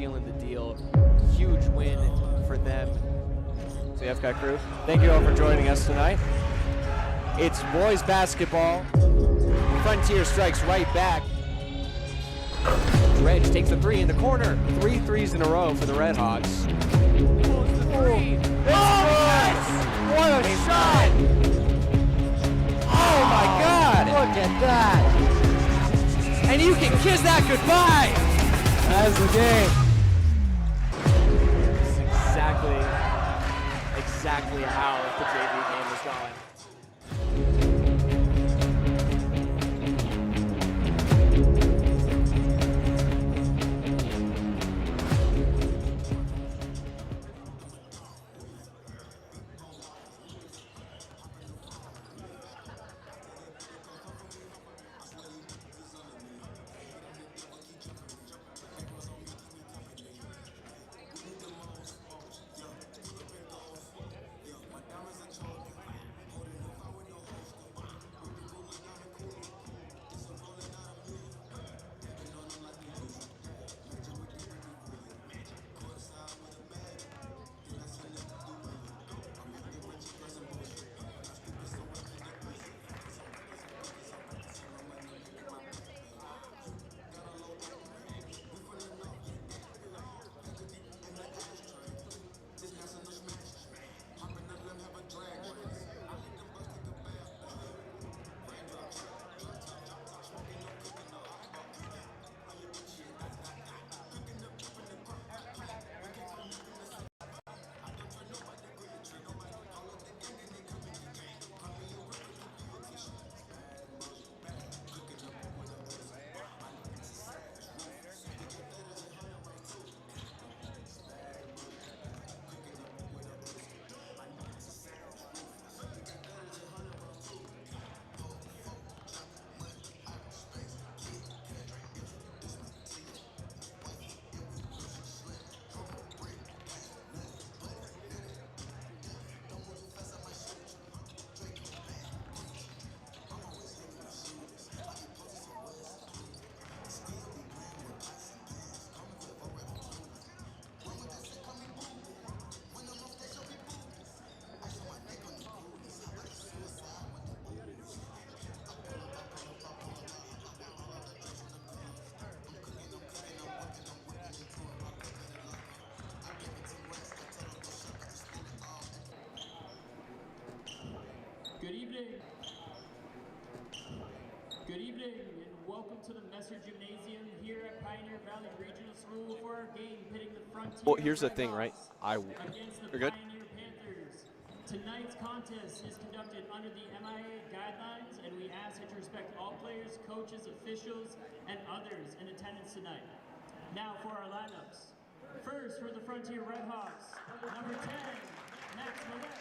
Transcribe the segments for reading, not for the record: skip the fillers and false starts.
sealing the deal. Huge win for them. CFCat crew, thank you all for joining us tonight. It's boys basketball. Frontier strikes right back. Dredge takes a three in the corner. 3 threes in a row for the Red Hawks. What a shot! Oh my God! Look at that! And you can kiss that goodbye! That's the game. This is exactly how the JV game is going. Good evening. Good evening, and welcome to the Messer Gymnasium here at Pioneer Valley Regional School for our game pitting the Frontier. Well, here's the thing, right? Against the You're good? Pioneer Panthers. Tonight's contest is conducted under the MIA guidelines, and we ask that you respect all players, coaches, officials, and others in attendance tonight. Now for our lineups. First, for the Frontier Red Hawks, number 10, Max Millette.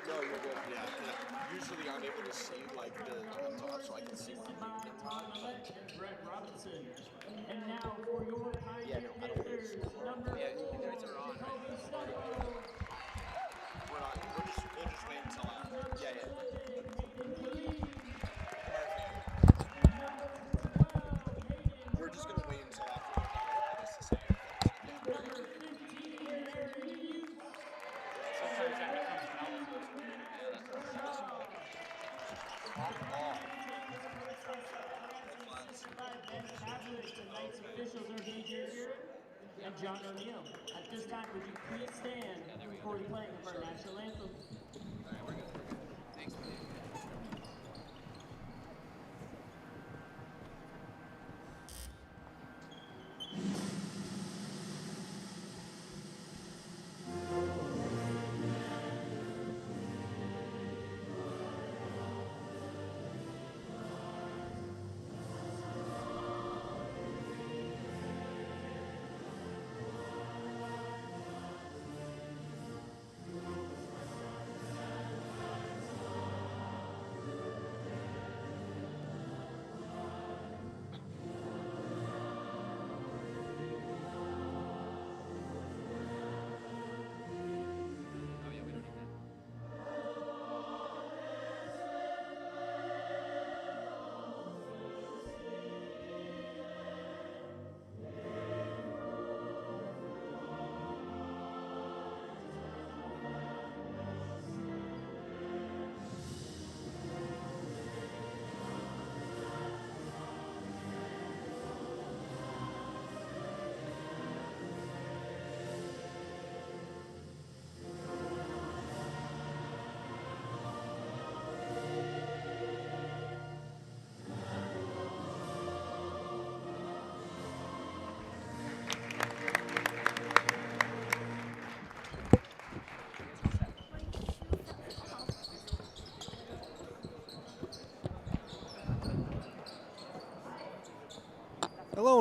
No, you're good. Yeah. Usually I'm able to see like the on top, so I can see. And Brett Robinson. And now for your Pioneer Panthers, number 4, Jacoby Stumbo. We'll just wait until after. Yeah. We're just gonna wait until after. Tonight's officials are DJ Garrett and John O'Neill. At this time, would you please stand for the playing of our national anthem?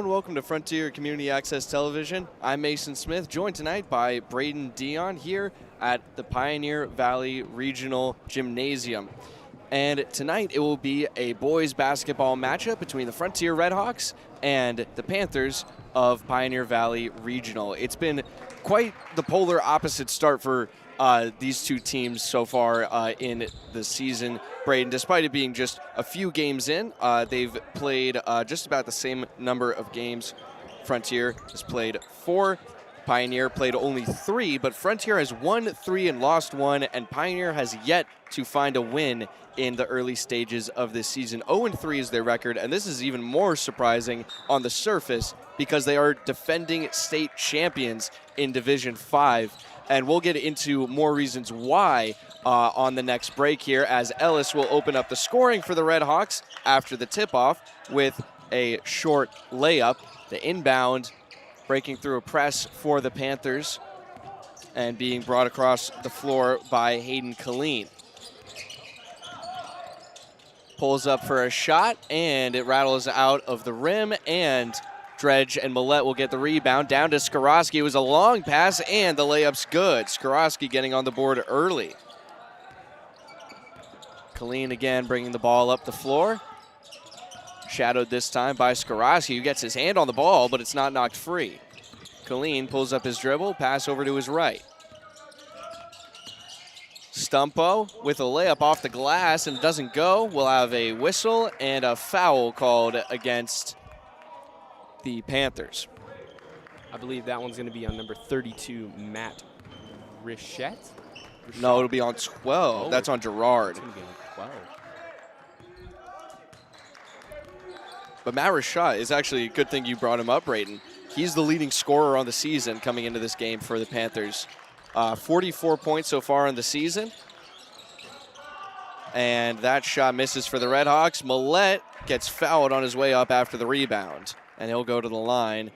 and welcome to Frontier Community Access Television. I'm Mason Smith, joined tonight by Braden Dion here at the Pioneer Valley Regional Gymnasium. And tonight it will be a boys basketball matchup between the Frontier Redhawks and the Panthers of Pioneer Valley Regional. It's been quite the polar opposite start for these two teams so far in the season. Braden, despite it being just a few games in, they've played just about the same number of games. Frontier has played 4. Pioneer played only 3, but Frontier has won 3 and lost 1, and Pioneer has yet to find a win in the early stages of this season. 0-3 is their record, and this is even more surprising on the surface because they are defending state champions in Division 5. And we'll get into more reasons why on the next break here, as Ellis will open up the scoring for the Redhawks after the tip-off with a short layup. The inbound breaking through a press for the Panthers and being brought across the floor by Hayden Killeen. Pulls up for a shot, and it rattles out of the rim, and Dredge and Millette will get the rebound. Down to Skorosky. It was a long pass, and the layup's good. Skorosky getting on the board early. Killeen again bringing the ball up the floor. Shadowed this time by Skorosky, who gets his hand on the ball, but it's not knocked free. Killeen pulls up his dribble, pass over to his right. Stumpo with a layup off the glass and doesn't go. We'll have a whistle and a foul called against the Panthers. I believe that one's going to be on number 32, Matt Richette. No, it'll be on 12. Oh, that's on Gerard. It's going to be on 12. But Matt Richette is actually a good thing you brought him up, Braden. He's the leading scorer on the season coming into this game for the Panthers. 44 points so far in the season. And that shot misses for the Redhawks. Millette gets fouled on his way up after the rebound, and he'll go to the line.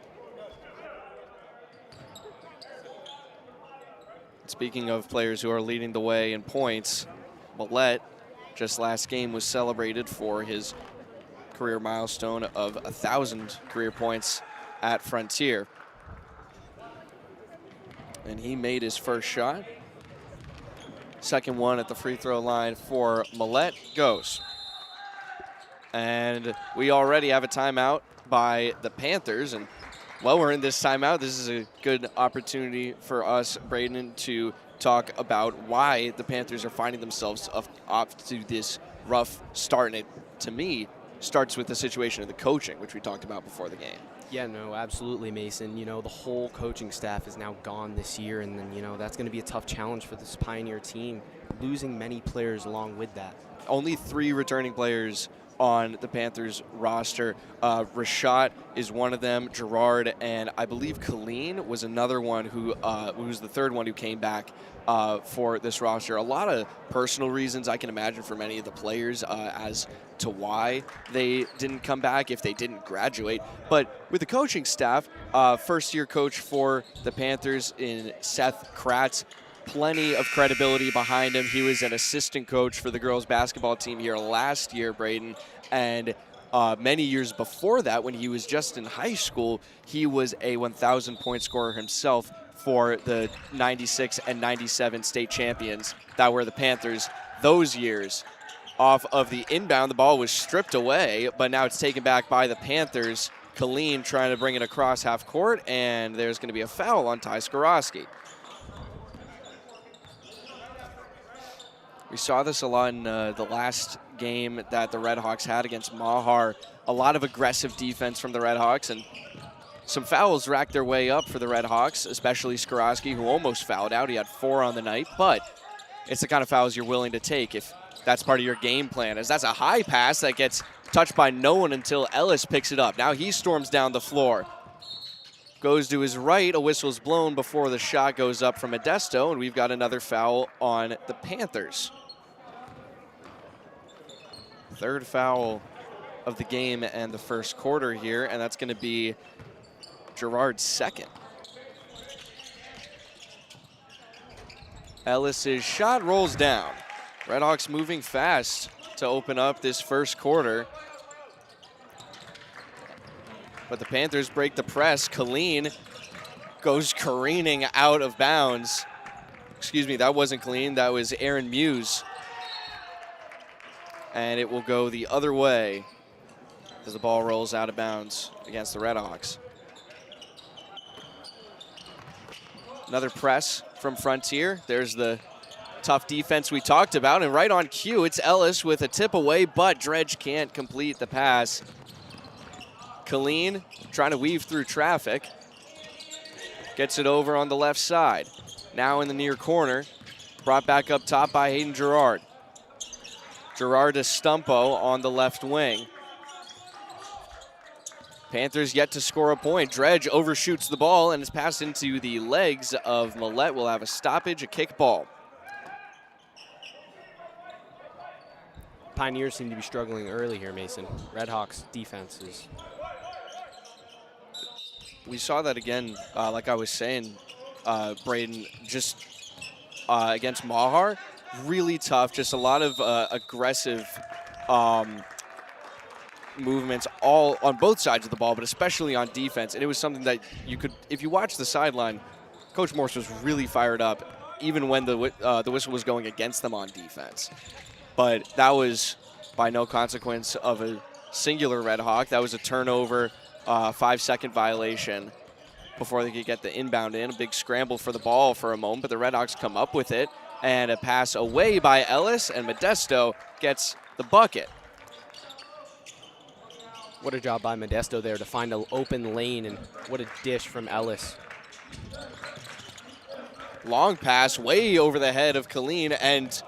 Speaking of players who are leading the way in points, Millette just last game was celebrated for his career milestone of 1,000 career points at Frontier. And he made his first shot. Second one at the free throw line for Millette goes. And we already have a timeout by the Panthers. And while we're in this timeout, this is a good opportunity for us, Braden, to talk about why the Panthers are finding themselves off to this rough start. And it, to me, starts with the situation of the coaching, which we talked about before the game. Yeah, no, absolutely, Mason. You know, the whole coaching staff is now gone this year, and then, you know, that's going to be a tough challenge for this Pioneer team, losing many players along with that. Only 3 returning players on the Panthers roster. Rashad is one of them, Gerard, and I believe Killeen was another one who was the third one who came back for this roster. A lot of personal reasons I can imagine for many of the players as to why they didn't come back if they didn't graduate. But with the coaching staff, first-year coach for the Panthers in Seth Kratz, plenty of credibility behind him. He was an assistant coach for the girls basketball team here last year, Braden, and many years before that, when he was just in high school, he was a 1,000-point scorer himself for the 96 and 97 state champions that were the Panthers those years. Off of the inbound, the ball was stripped away, but now it's taken back by the Panthers. Killeen trying to bring it across half court, and there's going to be a foul on Ty Skorosky. We saw this a lot in the last game that the Redhawks had against Mahar. A lot of aggressive defense from the Redhawks, and some fouls racked their way up for the Redhawks, especially Skorosky, who almost fouled out. He had 4 on the night, but it's the kind of fouls you're willing to take if that's part of your game plan, as that's a high pass that gets touched by no one until Ellis picks it up. Now he storms down the floor. Goes to his right, a whistle's blown before the shot goes up from Modesto, and we've got another foul on the Panthers. Third foul of the game and the first quarter here, and that's going to be Gerard's second. Ellis's shot rolls down. Redhawks moving fast to open up this first quarter. But the Panthers break the press. Killeen goes careening out of bounds. Excuse me, that wasn't Killeen, that was Aaron Muse. And it will go the other way as the ball rolls out of bounds against the Redhawks. Another press from Frontier. There's the tough defense we talked about, and right on cue, it's Ellis with a tip away, but Dredge can't complete the pass. Killeen trying to weave through traffic. Gets it over on the left side. Now in the near corner, brought back up top by Hayden Girard. Girard to Stumpo on the left wing. Panthers yet to score a point. Dredge overshoots the ball and is passed into the legs of Millette. Will have a stoppage, a kick ball. Pioneers seem to be struggling early here, Mason. Redhawks defense is... We saw that again, like I was saying, Braden, just against Mahar. Really tough, just a lot of aggressive movements all on both sides of the ball, but especially on defense. And it was something that you could, if you watch the sideline, Coach Morse was really fired up, even when the whistle was going against them on defense. But that was by no consequence of a singular Red Hawk. That was a turnover, 5-second violation before they could get the inbound in. A big scramble for the ball for a moment, but the Red Hawks come up with it. And a pass away by Ellis, and Modesto gets the bucket. What a job by Modesto there to find an open lane, and what a dish from Ellis. Long pass way over the head of Killeen, and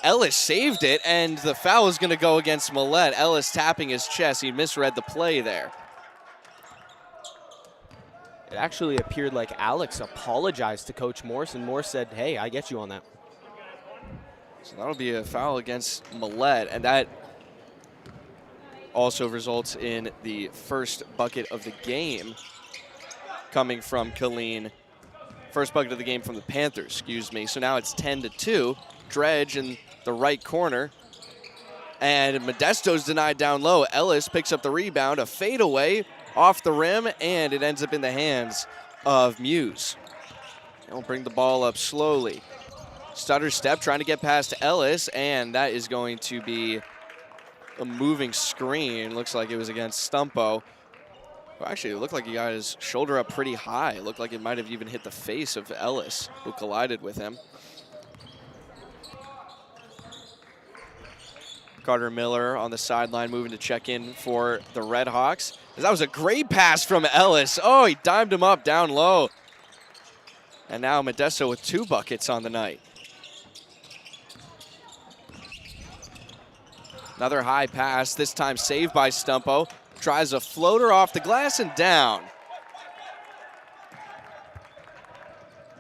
Ellis saved it, and the foul is going to go against Millette. Ellis tapping his chest. He misread the play there. It actually appeared like Alex apologized to Coach Morse, and Morse said, hey, I get you on that. So that'll be a foul against Millette, and that also results in the first bucket of the game coming from Killeen. First bucket of the game from the Panthers, excuse me. So now it's 10-2. Dredge in the right corner. And Modesto's denied down low. Ellis picks up the rebound, a fadeaway off the rim, and it ends up in the hands of Muse. They'll bring the ball up slowly. Stutter step trying to get past Ellis, and that is going to be a moving screen. Looks like it was against Stumpo. Well, actually, it looked like he got his shoulder up pretty high. It looked like it might have even hit the face of Ellis, who collided with him. Carter Miller on the sideline moving to check in for the Red Hawks. That was a great pass from Ellis. Oh, he dimed him up down low. And now Modesto with 2 buckets on the night. Another high pass, this time saved by Stumpo. Tries a floater off the glass and down.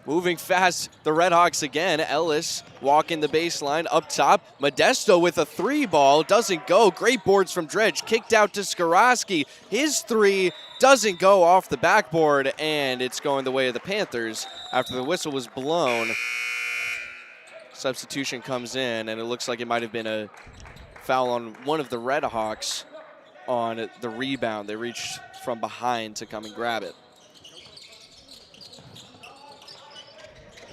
Moving fast, the Red Hawks again. Ellis walking the baseline up top. Modesto with a 3 ball, doesn't go. Great boards from Dredge, kicked out to Skaroski. His 3 doesn't go off the backboard, and it's going the way of the Panthers after the whistle was blown. Substitution comes in, and it looks like it might have been a foul on one of the Red Hawks on the rebound. They reached from behind to come and grab it.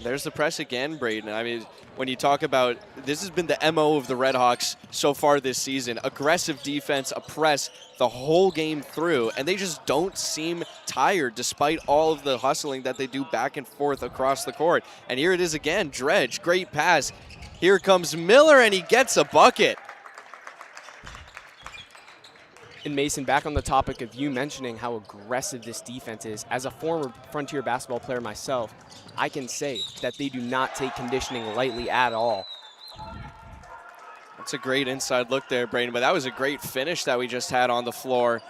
There's the press again, Braden. I mean, when you talk about, this has been the MO of the Red Hawks so far this season. Aggressive defense, a press the whole game through, and they just don't seem tired despite all of the hustling that they do back and forth across the court. And here it is again, Dredge, great pass. Here comes Miller, and he gets a bucket. And Mason, back on the topic of you mentioning how aggressive this defense is, as a former Frontier basketball player myself, I can say that they do not take conditioning lightly at all. That's a great inside look there, Braden, but that was a great finish that we just had on the floor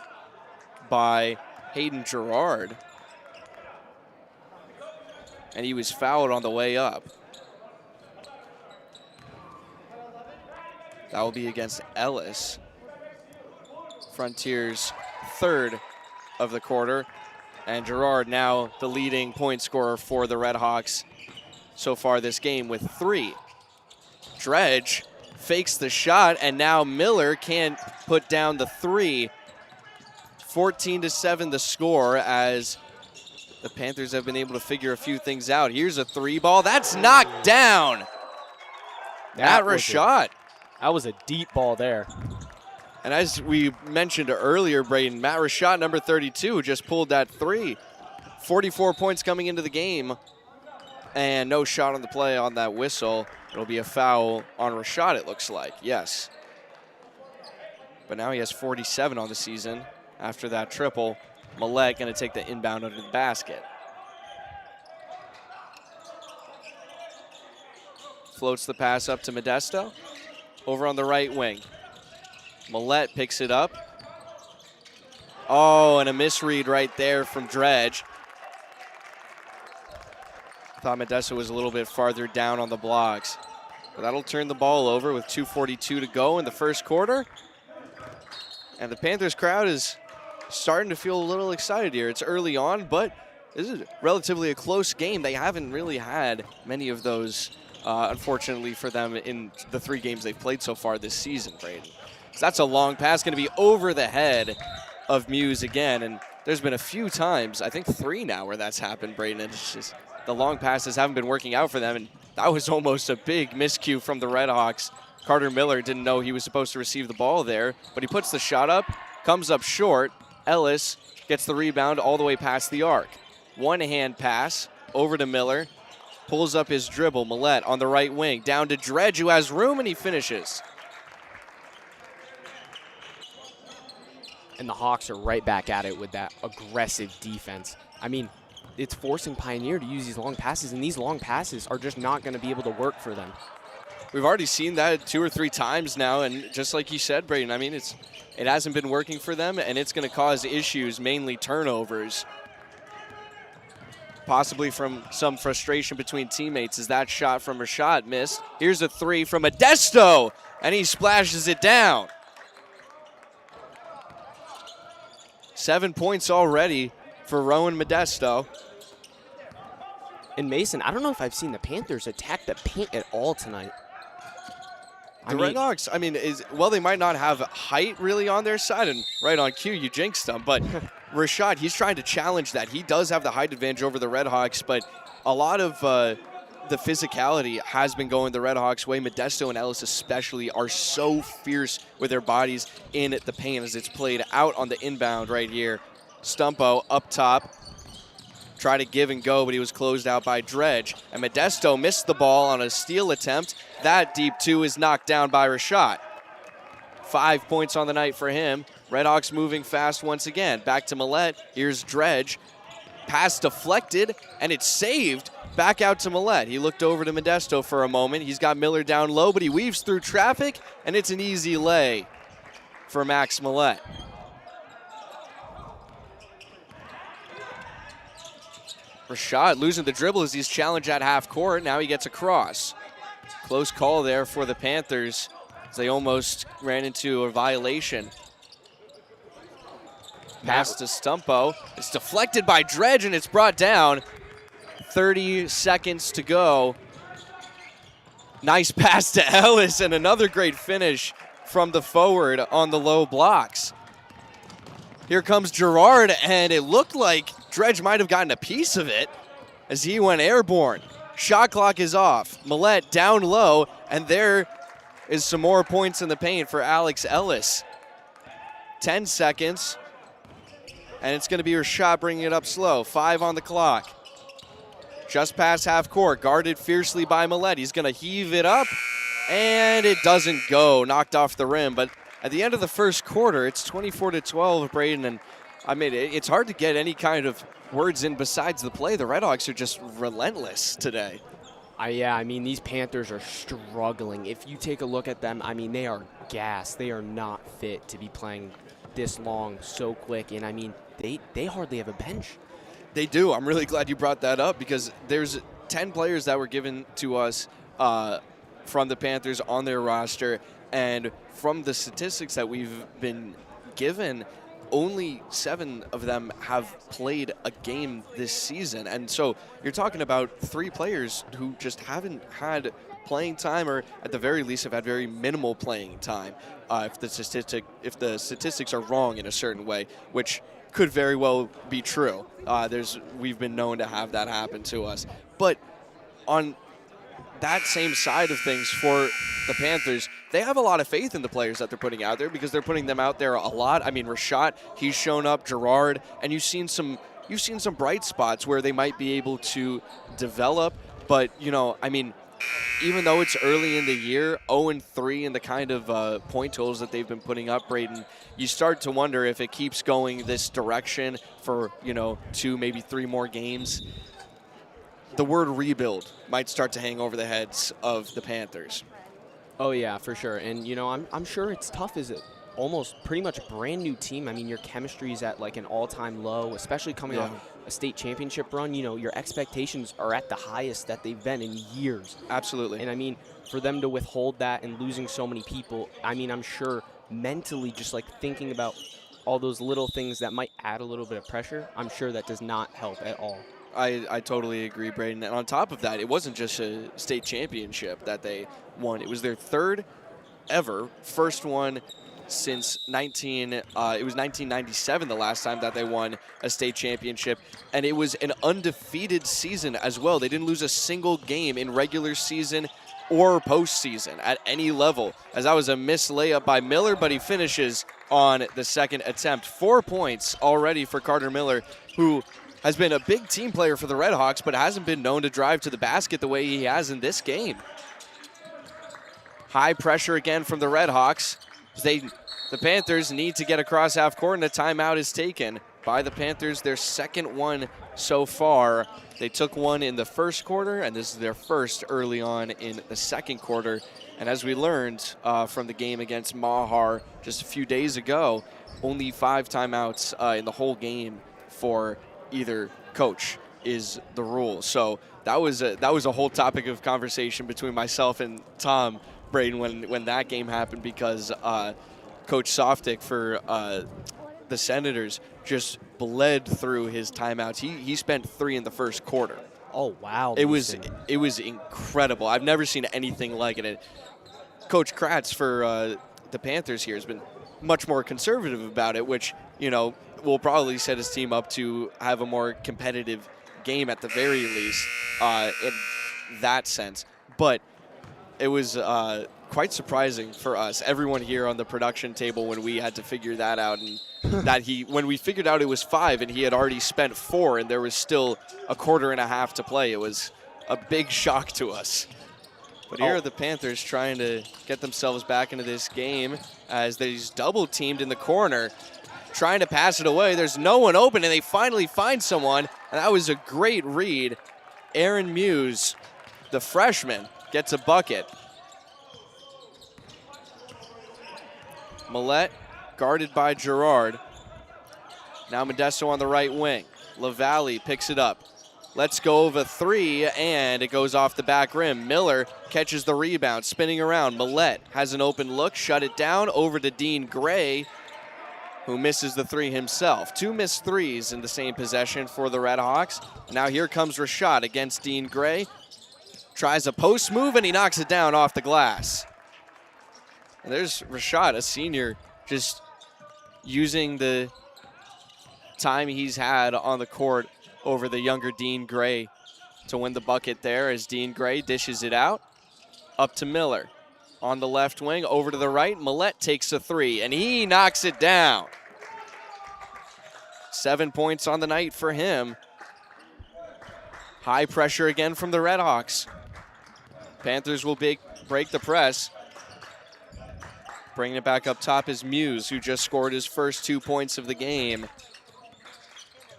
by Hayden Girard. And he was fouled on the way up. That will be against Ellis. Frontier's 3rd of the quarter. And Girard now the leading point scorer for the Red Hawks so far this game with 3. Dredge fakes the shot, and now Miller can't put down the 3 14-7 the score as the Panthers have been able to figure a few things out. Here's a 3-ball. That's knocked down. Matt Rashad. That was a deep ball there. And as we mentioned earlier, Braden, Matt Rashad, number 32, just pulled that 3. 44 points coming into the game. And no shot on the play on that whistle. It'll be a foul on Rashad, it looks like. Yes. But now he has 47 on the season after that triple. Millett going to take the inbound under the basket. Floats the pass up to Modesto. Over on the right wing. Millett picks it up. Oh, and a misread right there from Dredge. Thought Modesto was a little bit farther down on the blocks. But that'll turn the ball over with 2:42 to go in the first quarter. And the Panthers crowd is starting to feel a little excited here. It's early on, but this is relatively a close game. They haven't really had many of those, unfortunately for them, in the 3 games they've played so far this season, Braden. So that's a long pass, going to be over the head of Muse again. And there's been a few times, I think 3 now, where that's happened, Braden. And it's just the long passes haven't been working out for them. And that was almost a big miscue from the Redhawks. Carter Miller didn't know he was supposed to receive the ball there, but he puts the shot up, comes up short. Ellis gets the rebound all the way past the arc. One-hand pass over to Miller. Pulls up his dribble. Millett on the right wing. Down to Dredge, who has room, and he finishes. And the Hawks are right back at it with that aggressive defense. I mean, it's forcing Pioneer to use these long passes, and these long passes are just not going to be able to work for them. We've already seen that 2 or 3 times now, and just like you said, Braden, I mean, it hasn't been working for them, and it's going to cause issues, mainly turnovers. Possibly from some frustration between teammates as that shot from Rashad missed. Here's a 3 from Modesto, and he splashes it down. 7 points already for Rowan Modesto. And Mason, I don't know if I've seen the Panthers attack the paint at all tonight. The Redhawks, I mean, well, they might not have height really on their side, and right on cue, you jinxed them, but Rashad, he's trying to challenge that. He does have the height advantage over the Redhawks, but a lot of the physicality has been going the Redhawks' way. Modesto and Ellis especially are so fierce with their bodies in the paint as it's played out on the inbound right here. Stumpo up top. Try to give and go, but he was closed out by Dredge. And Modesto missed the ball on a steal attempt. That deep 2 is knocked down by Rashad. 5 points on the night for him. Redhawks moving fast once again. Back to Millett. Here's Dredge. Pass deflected, and it's saved. Back out to Millett. He looked over to Modesto for a moment. He's got Miller down low, but he weaves through traffic, and it's an easy lay for Max Millett. Rashad losing the dribble as he's challenged at half court. Now he gets across. Close call there for the Panthers as they almost ran into a violation. Pass to Stumpo. It's deflected by Dredge and it's brought down. 30 seconds to go. Nice pass to Ellis and another great finish from the forward on the low blocks. Here comes Gerard, and it looked like Dredge might have gotten a piece of it as he went airborne. Shot clock is off. Millett down low, and there is some more points in the paint for Alex Ellis. 10 seconds, and it's going to be Rashad bringing it up slow. 5 on the clock. Just past half court, guarded fiercely by Millett. He's going to heave it up, and it doesn't go. Knocked off the rim, but at the end of the first quarter, it's 24-12, Braden, and I mean, it's hard to get any kind of words in besides the play. The Redhawks are just relentless today. Yeah, I mean, these Panthers are struggling. If you take a look at them, I mean, they are gassed. They are not fit to be playing this long, so quick, and I mean, they hardly have a bench. They do. I'm really glad you brought that up because there's 10 players that were given to us from the Panthers on their roster, and from the statistics that we've been given, only 7 of them have played a game this season. And so you're talking about 3 players who just haven't had playing time, or at the very least have had very minimal playing time. If the statistics are wrong in a certain way, which could very well be true. We've been known to have that happen to us. But on that same side of things for the Panthers, they have a lot of faith in the players that they're putting out there because they're putting them out there a lot. I mean, Rashad, he's shown up, Gerard, and you've seen some bright spots where they might be able to develop. But, I mean, even though it's early in the year, 0-3 in the kind of point totals that they've been putting up, Braden, you start to wonder if it keeps going this direction for, 2, maybe 3 more games. The word rebuild might start to hang over the heads of the Panthers. Oh yeah, for sure. And I'm sure it's tough as almost pretty much a brand new team. I mean, your chemistry is at like an all-time low, especially coming off a state championship run. Your expectations are at the highest that they've been in years. Absolutely. And I mean, for them to withhold that and losing so many people, I mean, I'm sure mentally just like thinking about all those little things that might add a little bit of pressure, I'm sure that does not help at all. I totally agree, Braden. And on top of that, it wasn't just a state championship that they won. It was their 3rd ever, first one since it was 1997 the last time that they won a state championship. And it was an undefeated season as well. They didn't lose a single game in regular season or postseason at any level, as that was a missed layup by Miller, but he finishes on the second attempt. 4 points already for Carter Miller, who has been a big team player for the Red Hawks, but hasn't been known to drive to the basket the way he has in this game. High pressure again from the Red Hawks. The Panthers need to get across half court, and a timeout is taken by the Panthers, their second one so far. They took one in the first quarter, and this is their first early on in the second quarter. And as we learned from the game against Mahar just a few days ago, only 5 timeouts in the whole game for either coach is the rule. So that was a whole topic of conversation between myself and Tom, Braden, when that game happened, because Coach Softic for the Senators just bled through his timeouts. He spent 3 in the first quarter. Oh wow! It was incredible. I've never seen anything like it. Coach Kratz for the Panthers here has been much more conservative about it, which will probably set his team up to have a more competitive game at the very least in that sense. But it was quite surprising for us, everyone here on the production table, when we had to figure that out, and when we figured out it was 5 and he had already spent 4 and there was still a quarter and a half to play. It was a big shock to us. But here are the Panthers trying to get themselves back into this game as they's double teamed in the corner, trying to pass it away. There's no one open, and they finally find someone, and that was a great read. Aaron Muse, the freshman, gets a bucket. Millette guarded by Gerard. Now Modesto on the right wing. LaValle picks it up. Let's go over 3, and it goes off the back rim. Miller catches the rebound, spinning around. Millette has an open look, shut it down, over to Dean Gray, who misses the 3 himself. 2 missed 3s in the same possession for the Red Hawks. Now here comes Rashad against Dean Gray. Tries a post move, and he knocks it down off the glass. And there's Rashad, a senior, just using the time he's had on the court over the younger Dean Gray to win the bucket there, as Dean Gray dishes it out. Up to Miller. On the left wing, over to the right. Millette takes a 3, and he knocks it down. 7 points on the night for him. High pressure again from the Red Hawks. Panthers will break the press. Bringing it back up top is Muse, who just scored his first 2 points of the game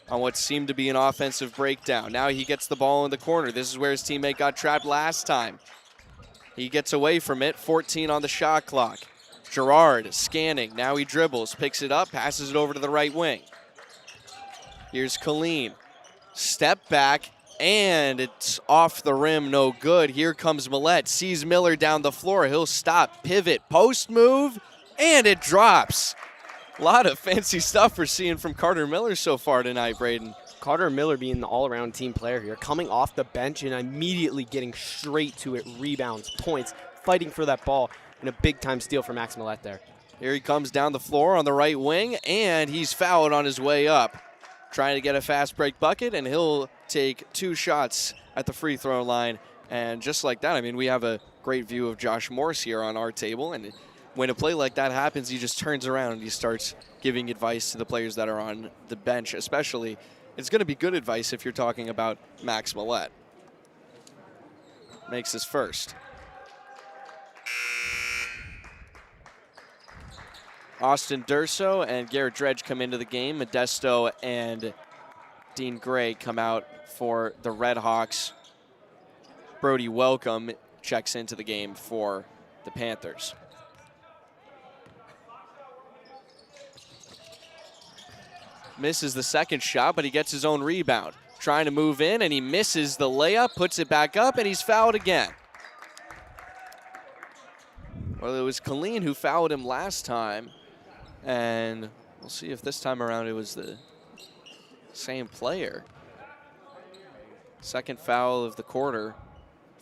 on what seemed to be an offensive breakdown. Now he gets the ball in the corner. This is where his teammate got trapped last time. He gets away from it, 14 on the shot clock. Gerard scanning, now he dribbles, picks it up, passes it over to the right wing. Here's Colleen. Step back, and it's off the rim, no good. Here comes Millette, sees Miller down the floor. He'll stop, pivot, post move, and it drops. A lot of fancy stuff we're seeing from Carter Miller so far tonight, Braden. Carter Miller being the all-around team player here, coming off the bench and immediately getting straight to it, rebounds, points, fighting for that ball, and a big-time steal for Max Millette there. Here he comes down the floor on the right wing, and he's fouled on his way up. Trying to get a fast break bucket, and he'll take 2 shots at the free throw line. And just like that, I mean, we have a great view of Josh Morse here on our table, and when a play like that happens, he just turns around and he starts giving advice to the players that are on the bench, especially. It's going to be good advice if you're talking about Max Millette. Makes his first. Austin Durso and Garrett Dredge come into the game. Modesto and Dean Gray come out for the Red Hawks. Brody Welcome checks into the game for the Panthers. Misses the second shot, but he gets his own rebound. Trying to move in, and he misses the layup, puts it back up, and he's fouled again. Well, it was Killeen who fouled him last time, and we'll see if this time around it was the same player. Second foul of the quarter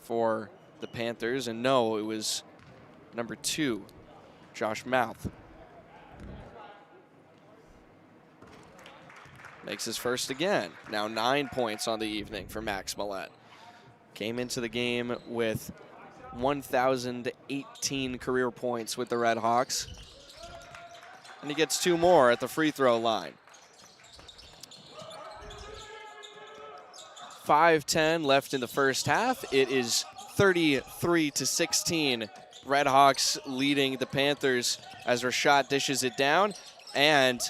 for the Panthers, and no, it was number 2, Josh Mouth. Makes his first again. Now 9 points on the evening for Max Millette. Came into the game with 1,018 career points with the Red Hawks. And he gets 2 more at the free throw line. 5:10 left in the first half. It is 33-16. Red Hawks leading the Panthers as Rashad dishes it down. And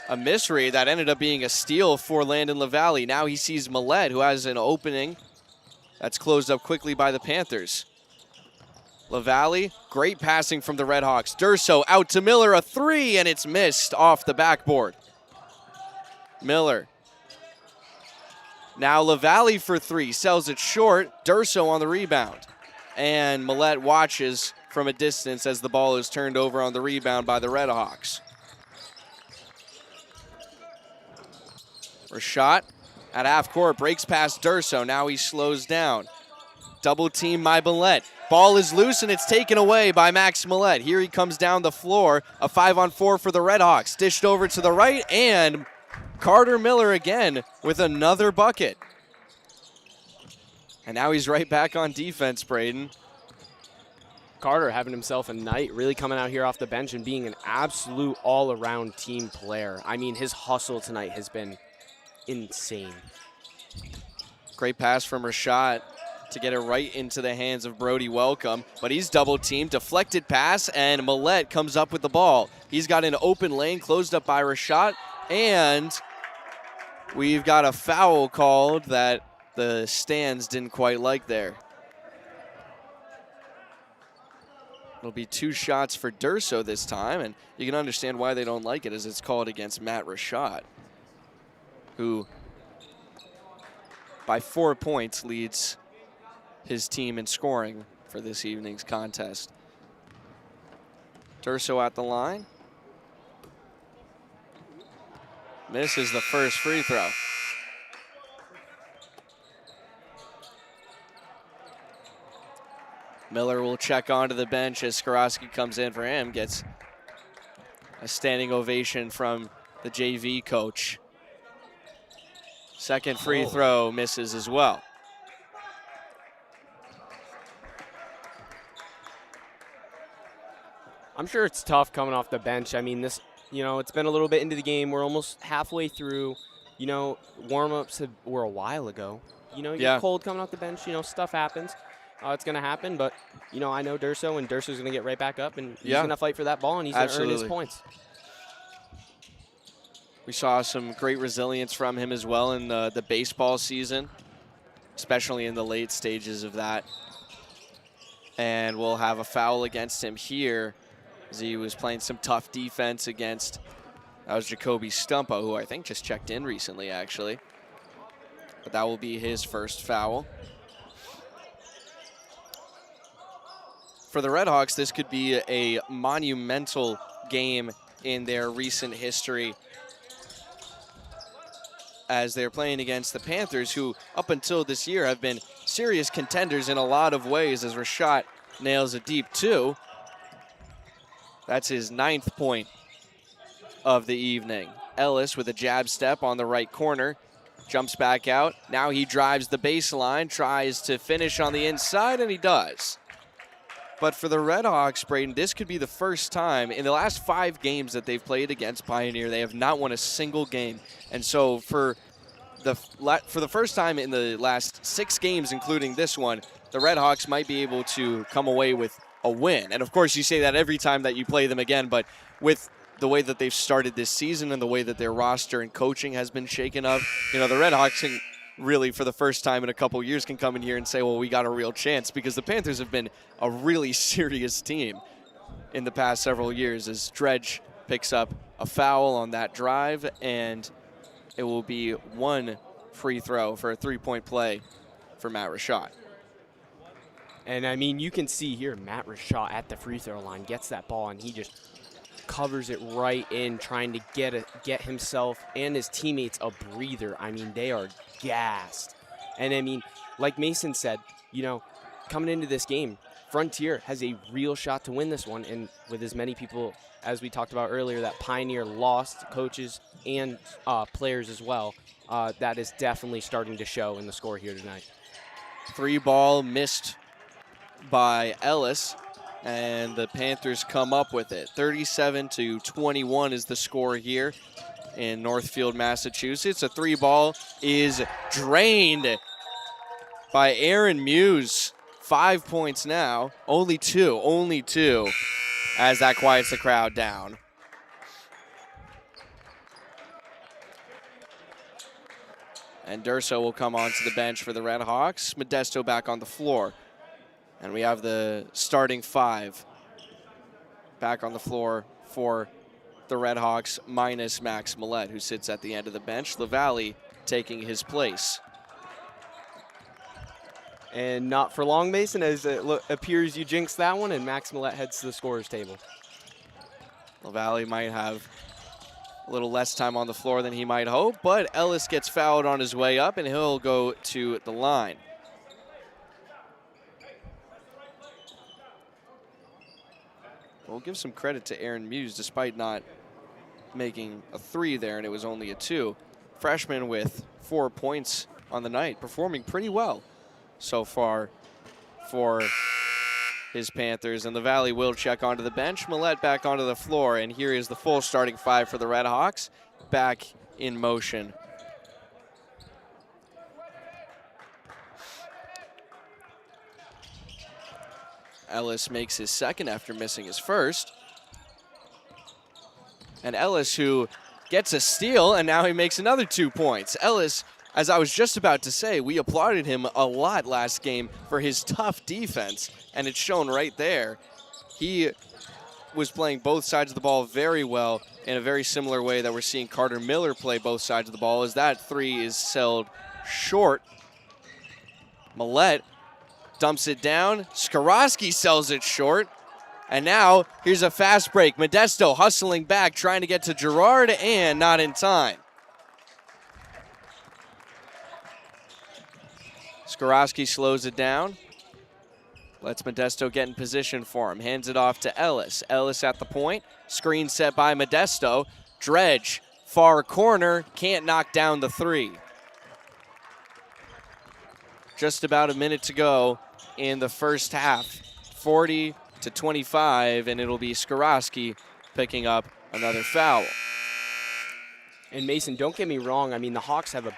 a misread that ended up being a steal for Landon LaValle. Now he sees Millette, who has an opening that's closed up quickly by the Panthers. LaValle, great passing from the Red Hawks. Durso out to Miller, a 3, and it's missed off the backboard. Miller. Now LaValle for 3, sells it short. Durso on the rebound. And Millette watches from a distance as the ball is turned over on the rebound by the Red Hawks. Rashad at half court, breaks past Durso. Now he slows down. Double team by Millette. Ball is loose and it's taken away by Max Millette. Here he comes down the floor. A 5-on-4 for the Red Hawks. Dished over to the right, and Carter Miller again with another bucket. And now he's right back on defense, Braden. Carter having himself a night, really coming out here off the bench and being an absolute all-around team player. I mean, his hustle tonight has been insane. Great pass from Rashad to get it right into the hands of Brody Welcome, but he's double teamed, deflected pass, and Millette comes up with the ball. He's got an open lane closed up by Rashad, and we've got a foul called that the stands didn't quite like there. It'll be 2 shots for Durso this time, and you can understand why they don't like it, as it's called against Matt Rashad, who by 4 points leads his team in scoring for this evening's contest. Durso at the line. Misses the first free throw. Miller will check onto the bench as Skorowski comes in for him, gets a standing ovation from the JV coach. Second free throw misses as well. I'm sure it's tough coming off the bench. I mean, this, it's been a little bit into the game. We're almost halfway through. Warm-ups were a while ago. You get cold coming off the bench. Stuff happens. It's going to happen, but, I know Durso, and Durso's going to get right back up, and he's going to fight for that ball, and he's going to earn his points. We saw some great resilience from him as well in the baseball season, especially in the late stages of that. And we'll have a foul against him here as he was playing some tough defense against, that was Jacoby Stumpa, who I think just checked in recently, actually. But that will be his first foul. For the Red Hawks, this could be a monumental game in their recent history as they're playing against the Panthers, who up until this year have been serious contenders in a lot of ways, as Rashad nails a deep two. That's his 9th point of the evening. Ellis with a jab step on the right corner, jumps back out. Now he drives the baseline, tries to finish on the inside, and he does. But for the Redhawks, Braden, this could be the first time in the last 5 games that they've played against Pioneer, they have not won a single game. And so for the first time in the last 6 games, including this one, the Redhawks might be able to come away with a win. And of course, you say that every time that you play them again, but with the way that they've started this season and the way that their roster and coaching has been shaken up, you know, the Redhawks can really, for the first time in a couple years, can come in here and say, well, we got a real chance, because the Panthers have been a really serious team in the past several years, as Dredge picks up a foul on that drive, and it will be 1 free throw for a 3-point play for Matt Rashad. And I mean, you can see here, Matt Rashad at the free throw line gets that ball, and he just covers it right in, trying to get himself and his teammates a breather. I mean, they are gassed. And I mean, like Mason said, you know, coming into this game, Frontier has a real shot to win this one. And with as many people, as we talked about earlier, that Pioneer lost coaches and players as well, that is definitely starting to show in the score here tonight. 3 ball missed by Ellis, and the Panthers come up with it. 37-21 is the score here in Northfield, Massachusetts. A 3 ball is drained by Aaron Muse. 5 points now, only two, as that quiets the crowd down. And Durso will come onto the bench for the Redhawks. Modesto back on the floor. And we have the starting 5 back on the floor for the Redhawks, minus Max Millette, who sits at the end of the bench. LaValle taking his place. And not for long, Mason, as it appears you jinxed that one, and Max Millette heads to the scorer's table. LaValle might have a little less time on the floor than he might hope, but Ellis gets fouled on his way up, and he'll go to the line. We'll give some credit to Aaron Muse, despite not making a 3 there, and it was only a 2. Freshman with 4 points on the night, performing pretty well so far for his Panthers. And LaValle will check onto the bench. Millette back onto the floor, and here is the full starting 5 for the Redhawks, back in motion. Ellis makes his second after missing his first. And Ellis, who gets a steal, and now he makes another 2 points. Ellis, as I was just about to say, we applauded him a lot last game for his tough defense, and it's shown right there. He was playing both sides of the ball very well in a very similar way that we're seeing Carter Miller play both sides of the ball, as that 3 is sailed short. Millette dumps it down. Skorowski sells it short. And now here's a fast break. Modesto hustling back, trying to get to Gerard, and not in time. Skorowski slows it down. Lets Modesto get in position for him. Hands it off to Ellis. Ellis at the point. Screen set by Modesto. Dredge, far corner, can't knock down the 3. Just about a minute to go in the first half. 40-25, and it'll be Skorowski picking up another foul. And Mason, don't get me wrong, I mean, the Hawks have a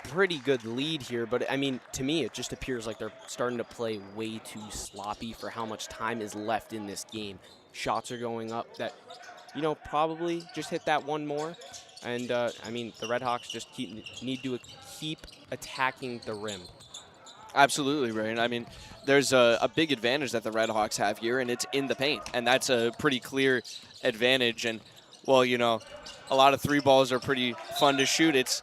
pretty good lead here, but I mean, to me, it just appears like they're starting to play way too sloppy for how much time is left in this game. Shots are going up that, you know, probably just hit that one more. And, I mean, the Redhawks just need to keep attacking the rim. Absolutely, Ryan. I mean, there's a big advantage that the Redhawks have here, and it's in the paint. And that's a pretty clear advantage. And, well, you know, a lot of 3 balls are pretty fun to shoot. It's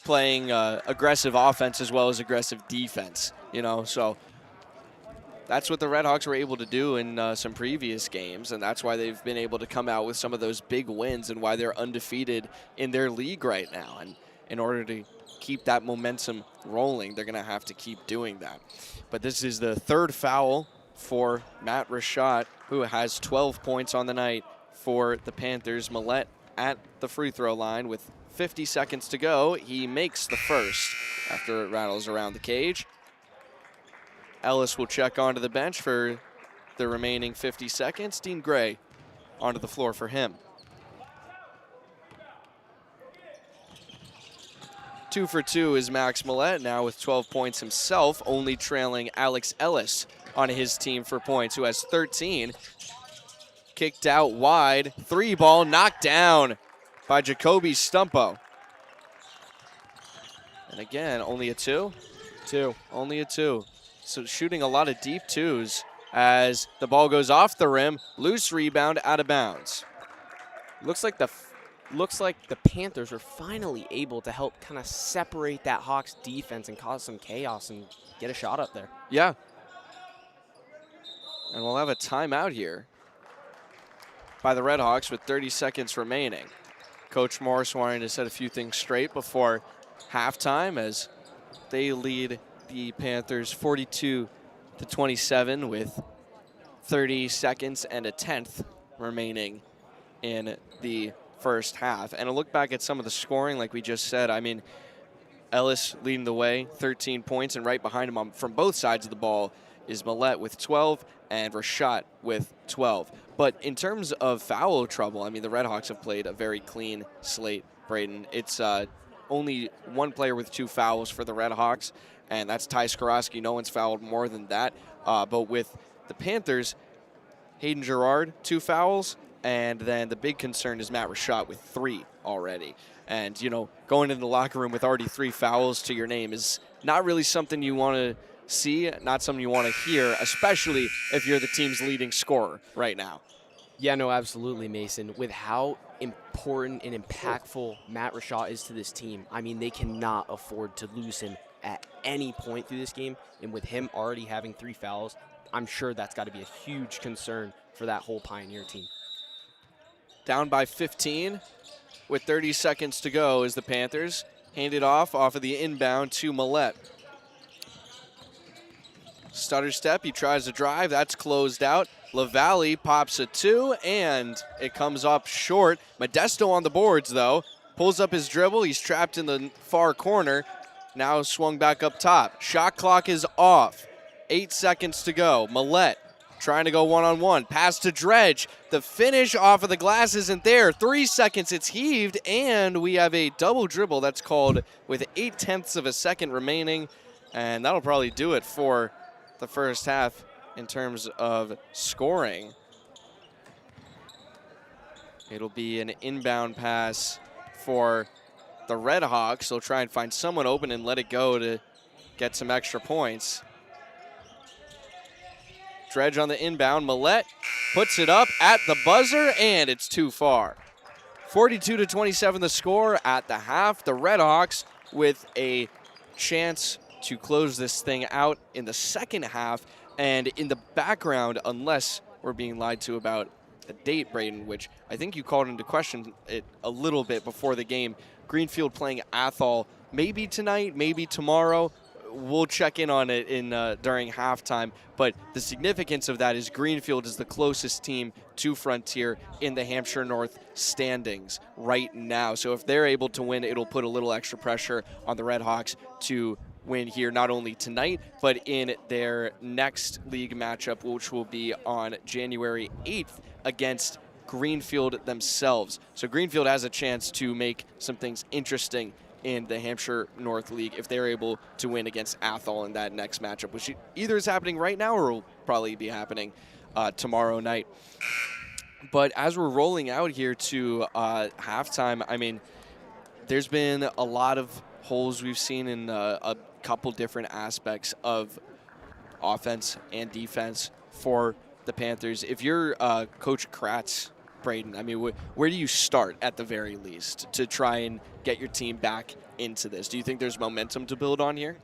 playing aggressive offense as well as aggressive defense, you know. So that's what the Redhawks were able to do in some previous games, and that's why they've been able to come out with some of those big wins and why they're undefeated in their league right now. And in order to keep that momentum rolling, they're going to have to keep doing that. But this is the third foul for Matt Rashad, who has 12 points on the night for the Panthers. Millette at the free throw line with 50 seconds to go. He makes the first after it rattles around the cage. Ellis will check onto the bench for the remaining 50 seconds. Dean Gray onto the floor for him. 2 for 2 is Max Millette, now with 12 points himself, only trailing Alex Ellis on his team for points, who has 13. Kicked out wide, 3 ball knocked down by Jacoby Stumpo. And again, only a 2? 2. Only a 2. So shooting a lot of deep 2s as the ball goes off the rim, loose rebound, out of bounds. Looks like the Panthers are finally able to help kind of separate that Hawks defense and cause some chaos and get a shot up there. Yeah. And we'll have a timeout here by the Redhawks with 30 seconds remaining. Coach Morris wanting to set a few things straight before halftime as they lead the Panthers 42-27 with 30 seconds and a 10th remaining in the first half. And a look back at some of the scoring, like we just said, I mean, Ellis leading the way, 13 points, and right behind him from both sides of the ball is Millette with 12 and Rashad with 12. But in terms of foul trouble, I mean, the Redhawks have played a very clean slate, Braden. It's only one player with 2 fouls for the Redhawks, and that's Ty Skorowski. No one's fouled more than that. But with the Panthers, Hayden Girard, 2 fouls, and then the big concern is Matt Rashad with 3 already. And, you know, going into the locker room with already 3 fouls to your name is not really something you want to see, not something you want to hear, especially if you're the team's leading scorer right now. Yeah, no, absolutely, Mason. With how important and impactful Matt Rashad is to this team, I mean, they cannot afford to lose him at any point through this game. And with him already having 3 fouls, I'm sure that's got to be a huge concern for that whole Pioneer team. Down by 15 with 30 seconds to go as the Panthers hand it off of the inbound to Millette. Stutter step, he tries to drive, that's closed out. LaValle pops a 2, and it comes up short. Modesto on the boards, though. Pulls up his dribble, he's trapped in the far corner. Now swung back up top. Shot clock is off. 8 seconds to go. Millette trying to go one-on-one. Pass to Dredge. The finish off of the glass isn't there. 3 seconds, it's heaved, and we have a double dribble that's called with 0.8 of a second remaining. And that'll probably do it for the first half in terms of scoring. It'll be an inbound pass for the Redhawks. They'll try and find someone open and let it go to get some extra points. Dredge on the inbound. Millette puts it up at the buzzer, and it's too far. 42-27 the score at the half. The Redhawks with a chance to close this thing out in the second half. And in the background, unless we're being lied to about the date, Braden, which I think you called into question it a little bit before the game, Greenfield playing Athol maybe tonight, maybe tomorrow. We'll check in on it during halftime. But the significance of that is Greenfield is the closest team to Frontier in the Hampshire North standings right now. So if they're able to win, it'll put a little extra pressure on the Redhawks to win here, not only tonight, but in their next league matchup, which will be on January 8th against Greenfield themselves. So Greenfield has a chance to make some things interesting in the Hampshire North League if they're able to win against Athol in that next matchup, which either is happening right now or will probably be happening tomorrow night. But as we're rolling out here to halftime, I mean, there's been a lot of holes we've seen in a couple different aspects of offense and defense for the Panthers. If you're Coach Kratz, Braden, I mean, where do you start at the very least to try and get your team back into this? Do you think there's momentum to build on here?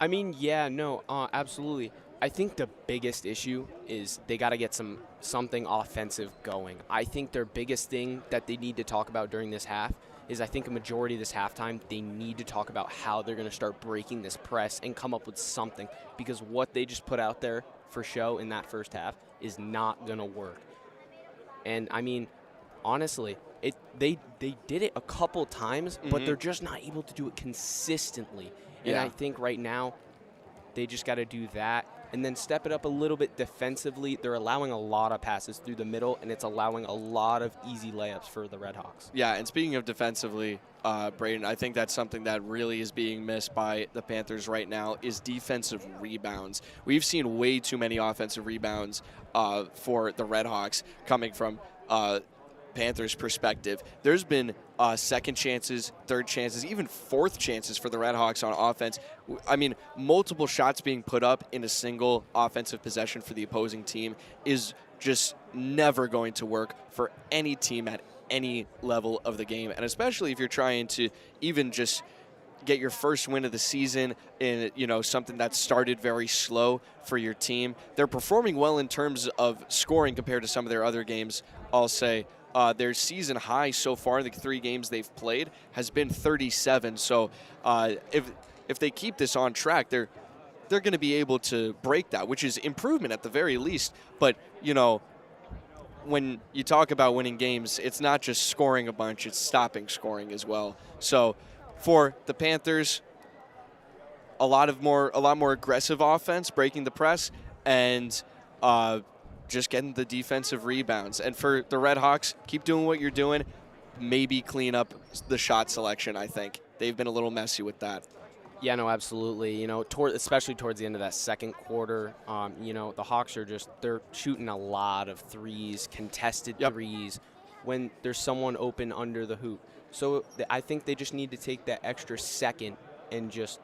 I mean, yeah, no, absolutely. I think the biggest issue is they got to get something offensive going. I think their biggest thing that they need to talk about during this half is I think a majority of this halftime, they need to talk about how they're going to start breaking this press and come up with something, because what they just put out there for show in that first half is not going to work. And, I mean, honestly, they did it a couple times, but they're just not able to do it consistently. And Yeah. I think right now they just got to do that and then step it up a little bit defensively. They're allowing a lot of passes through the middle, and it's allowing a lot of easy layups for the Redhawks. Yeah, and speaking of defensively, Braden, I think that's something that really is being missed by the Panthers right now is defensive rebounds. We've seen way too many offensive rebounds for the Redhawks coming from Panthers' perspective. There's been second chances, third chances, even fourth chances for the Redhawks on offense. I mean, multiple shots being put up in a single offensive possession for the opposing team is just never going to work for any team at any level of the game, and especially if you're trying to even just get your first win of the season in, you know, something that started very slow for your team. They're performing well in terms of scoring compared to some of their other games, I'll say. Their season high so far in the 3 games they've played has been 37. So if they keep this on track, they're going to be able to break that, which is improvement at the very least. But, you know, when you talk about winning games, it's not just scoring a bunch, it's stopping scoring as well. So for the Panthers, a lot more aggressive offense, breaking the press, and just getting the defensive rebounds. And for the Redhawks, keep doing what you're doing. Maybe clean up the shot selection, I think. They've been a little messy with that. Yeah, no, absolutely. You know, especially towards the end of that second quarter, you know, the Hawks are they're shooting a lot of threes, contested threes, when there's someone open under the hoop. So I think they just need to take that extra second and just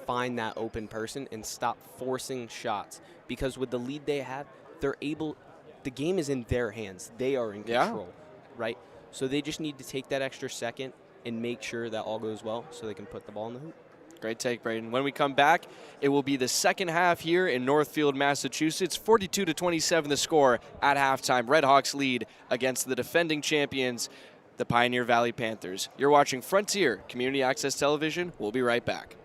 find that open person and stop forcing shots. Because with the lead they have, the game is in their hands. They are in control, right? So they just need to take that extra second and make sure that all goes well so they can put the ball in the hoop. Great take, Braden. When we come back, it will be the second half here in Northfield, Massachusetts. 42-27 the score at halftime. Redhawks lead against the defending champions, the Pioneer Valley Panthers. You're watching Frontier Community Access Television. We'll be right back.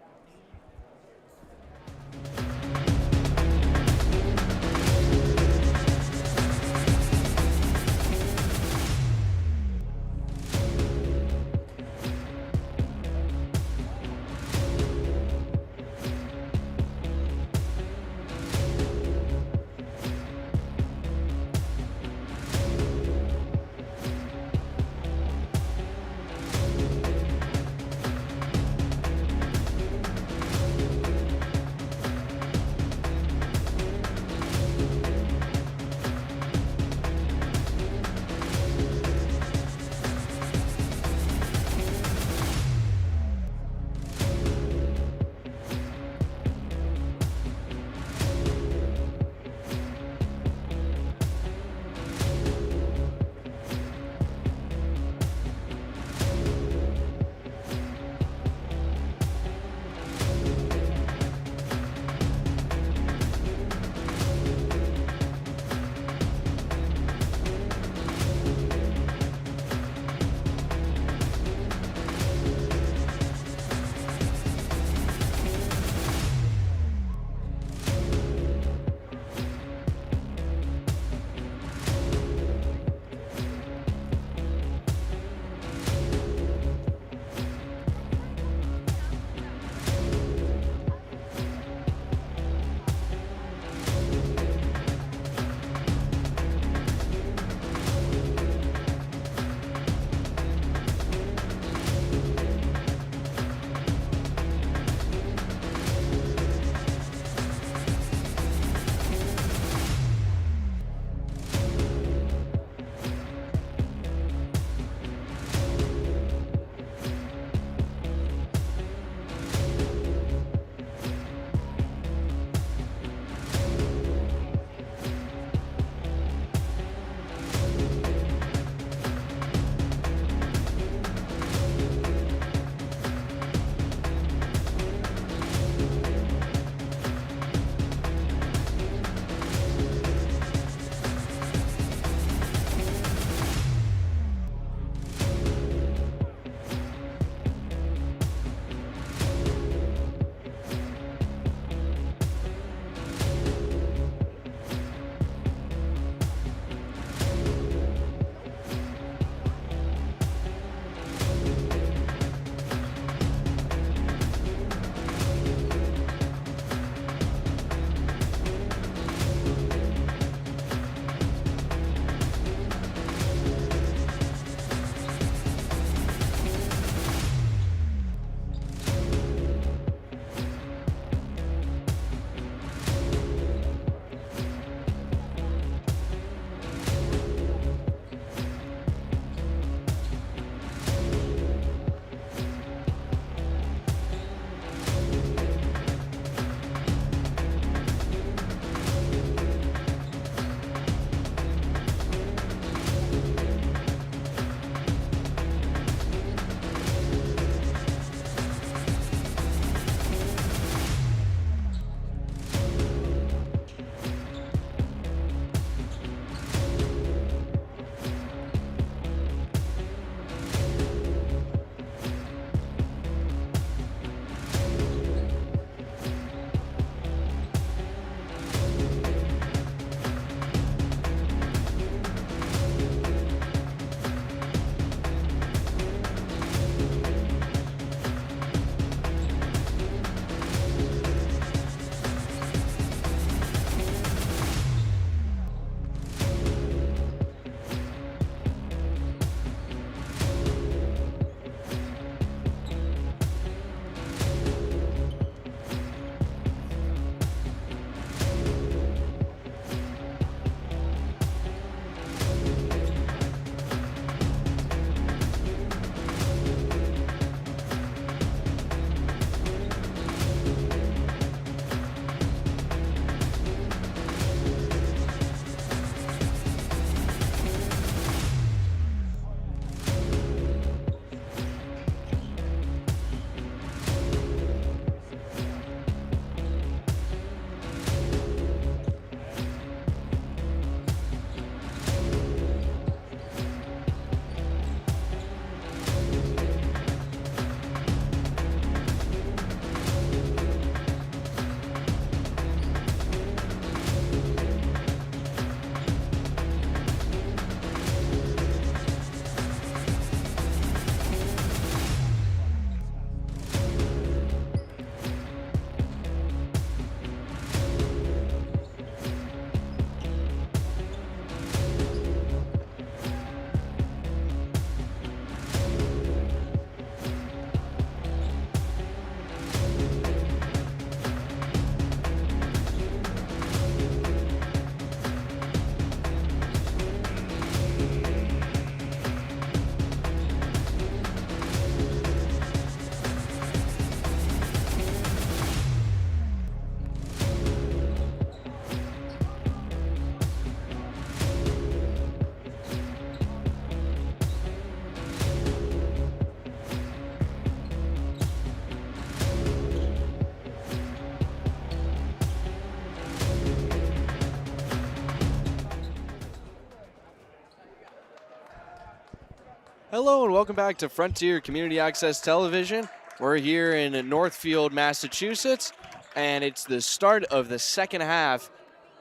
Hello and welcome back to Frontier Community Access Television. We're here in Northfield, Massachusetts, and it's the start of the second half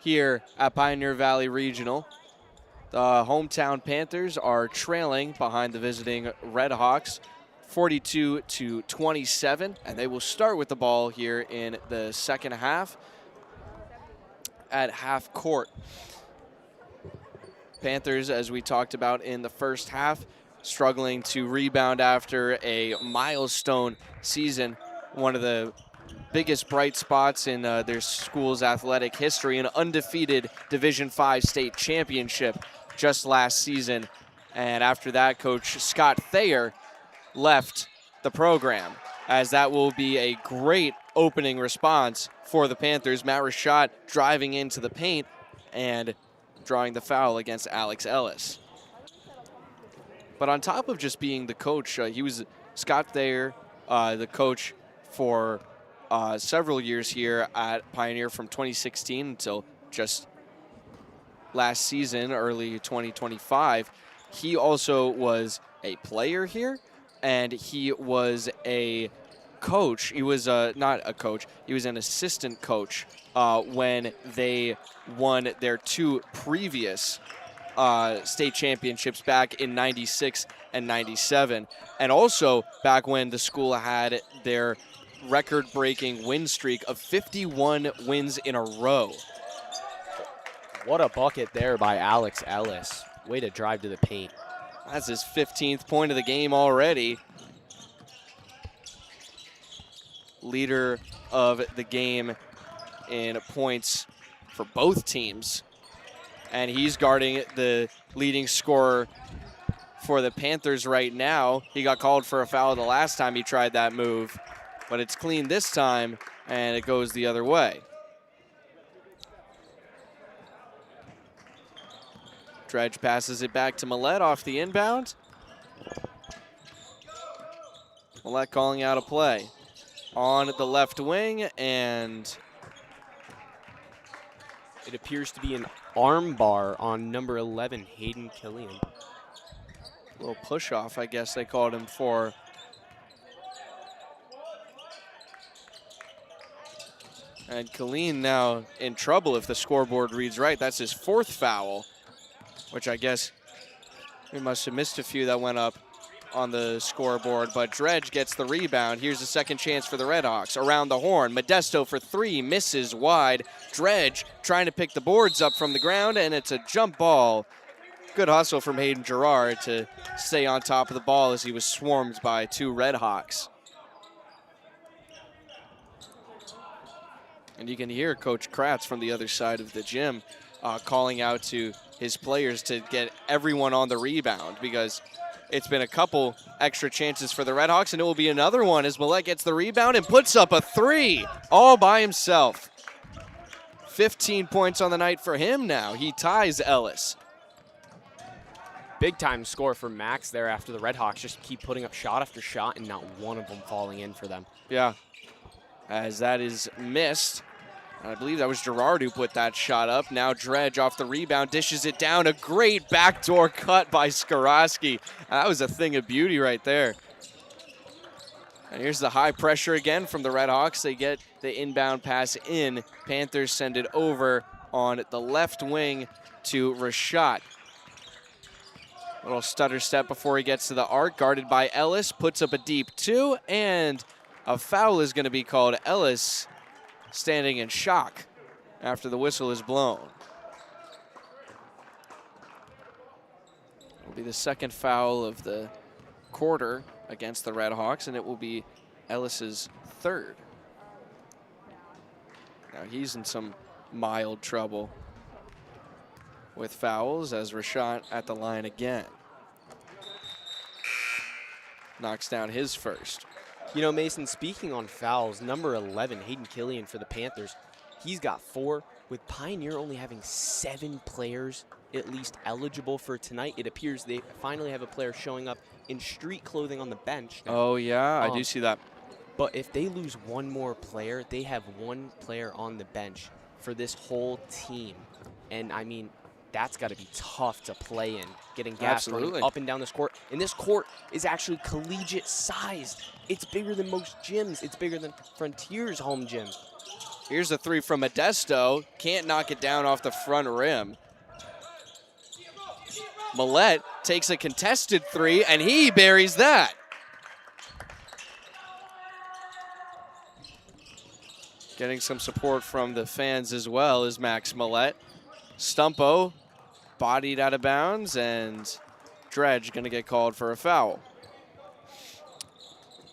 here at Pioneer Valley Regional. The hometown Panthers are trailing behind the visiting Red Hawks 42-27, and they will start with the ball here in the second half at half court. Panthers, as we talked about in the first half, struggling to rebound after a milestone season, one of the biggest bright spots in their school's athletic history, an undefeated Division V state championship just last season. And after that, Coach Scott Thayer left the program, as that will be a great opening response for the Panthers. Matt Rashad driving into the paint and drawing the foul against Alex Ellis. But on top of just being the coach, he was Scott Thayer, the coach for several years here at Pioneer from 2016 until just last season, early 2025. He also was a player here, and he was a coach. He was not a coach. He was an assistant coach when they won their two previous state championships back in 96 and 97. And also back when the school had their record-breaking win streak of 51 wins in a row. What a bucket there by Alex Ellis. Way to drive to the paint. That's his 15th point of the game already. Leader of the game in points for both teams. And he's guarding the leading scorer for the Panthers right now. He got called for a foul the last time he tried that move, but it's clean this time, and it goes the other way. Dredge passes it back to Millette off the inbound. Millette calling out a play on the left wing, and it appears to be an arm bar on number 11, Hayden Killian. A little push off, I guess they called him for. And Killian now in trouble if the scoreboard reads right. That's his fourth foul, which I guess we must have missed a few that went up on the scoreboard, but Dredge gets the rebound. Here's a second chance for the Redhawks. Around the horn, Modesto for three, misses wide. Dredge trying to pick the boards up from the ground, and it's a jump ball. Good hustle from Hayden Gerard to stay on top of the ball as he was swarmed by two Redhawks. And you can hear Coach Kratz from the other side of the gym calling out to his players to get everyone on the rebound, because it's been a couple extra chances for the Redhawks, and it will be another one as Millette gets the rebound and puts up a three all by himself. 15 points on the night for him now. He ties Ellis. Big time score for Max there after the Redhawks just keep putting up shot after shot and not one of them falling in for them. Yeah, as that is missed. I believe that was Gerard who put that shot up. Now Dredge off the rebound, dishes it down. A great backdoor cut by Skorowski. That was a thing of beauty right there. And here's the high pressure again from the Redhawks. They get the inbound pass in. Panthers send it over on the left wing to Rashad. Little stutter step before he gets to the arc, guarded by Ellis. Puts up a deep two, and a foul is going to be called. Ellis standing in shock after the whistle is blown. It will be the second foul of the quarter against the Redhawks, and it will be Ellis's third. Now he's in some mild trouble with fouls as Rashad at the line again. Knocks down his first. You know, Mason, speaking on fouls, number 11, Hayden Killian for the Panthers, he's got 4. With Pioneer only having 7 players at least eligible for tonight, it appears they finally have a player showing up in street clothing on the bench now. Oh, yeah, I do see that. But if they lose one more player, they have 1 player on the bench for this whole team. And, I mean, that's got to be tough to play in, getting gas running Absolutely. up and down this court. And this court is actually collegiate sized. It's bigger than most gyms. It's bigger than Frontier's home gym. Here's a three from Modesto. Can't knock it down off the front rim. Millette takes a contested three, and he buries that. Getting some support from the fans as well is Max Millette. Stumpo bodied out of bounds, and Dredge going to get called for a foul.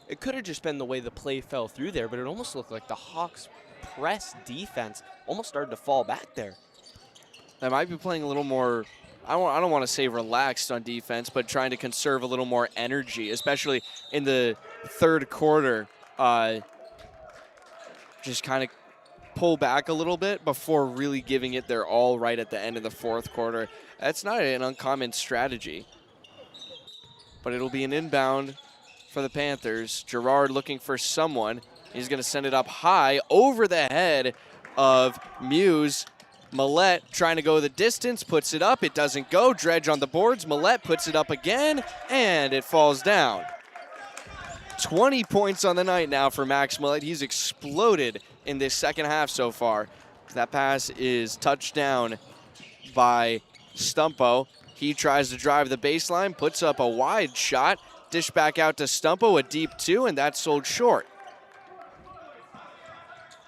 It could have just been the way the play fell through there, but it almost looked like the Hawks' press defense almost started to fall back there. They might be playing a little more, I don't want to say relaxed on defense, but trying to conserve a little more energy, especially in the third quarter. Just kind of pull back a little bit before really giving it their all right at the end of the fourth quarter. That's not an uncommon strategy. But it'll be an inbound for the Panthers. Gerard looking for someone. He's going to send it up high over the head of Muse. Millette trying to go the distance, puts it up. It doesn't go. Dredge on the boards. Millette puts it up again, and it falls down. 20 points on the night now for Max Millette. He's exploded in this second half so far. That pass is touched down by Stumpo. He tries to drive the baseline, puts up a wide shot. Dish back out to Stumpo, a deep two, and that's sold short.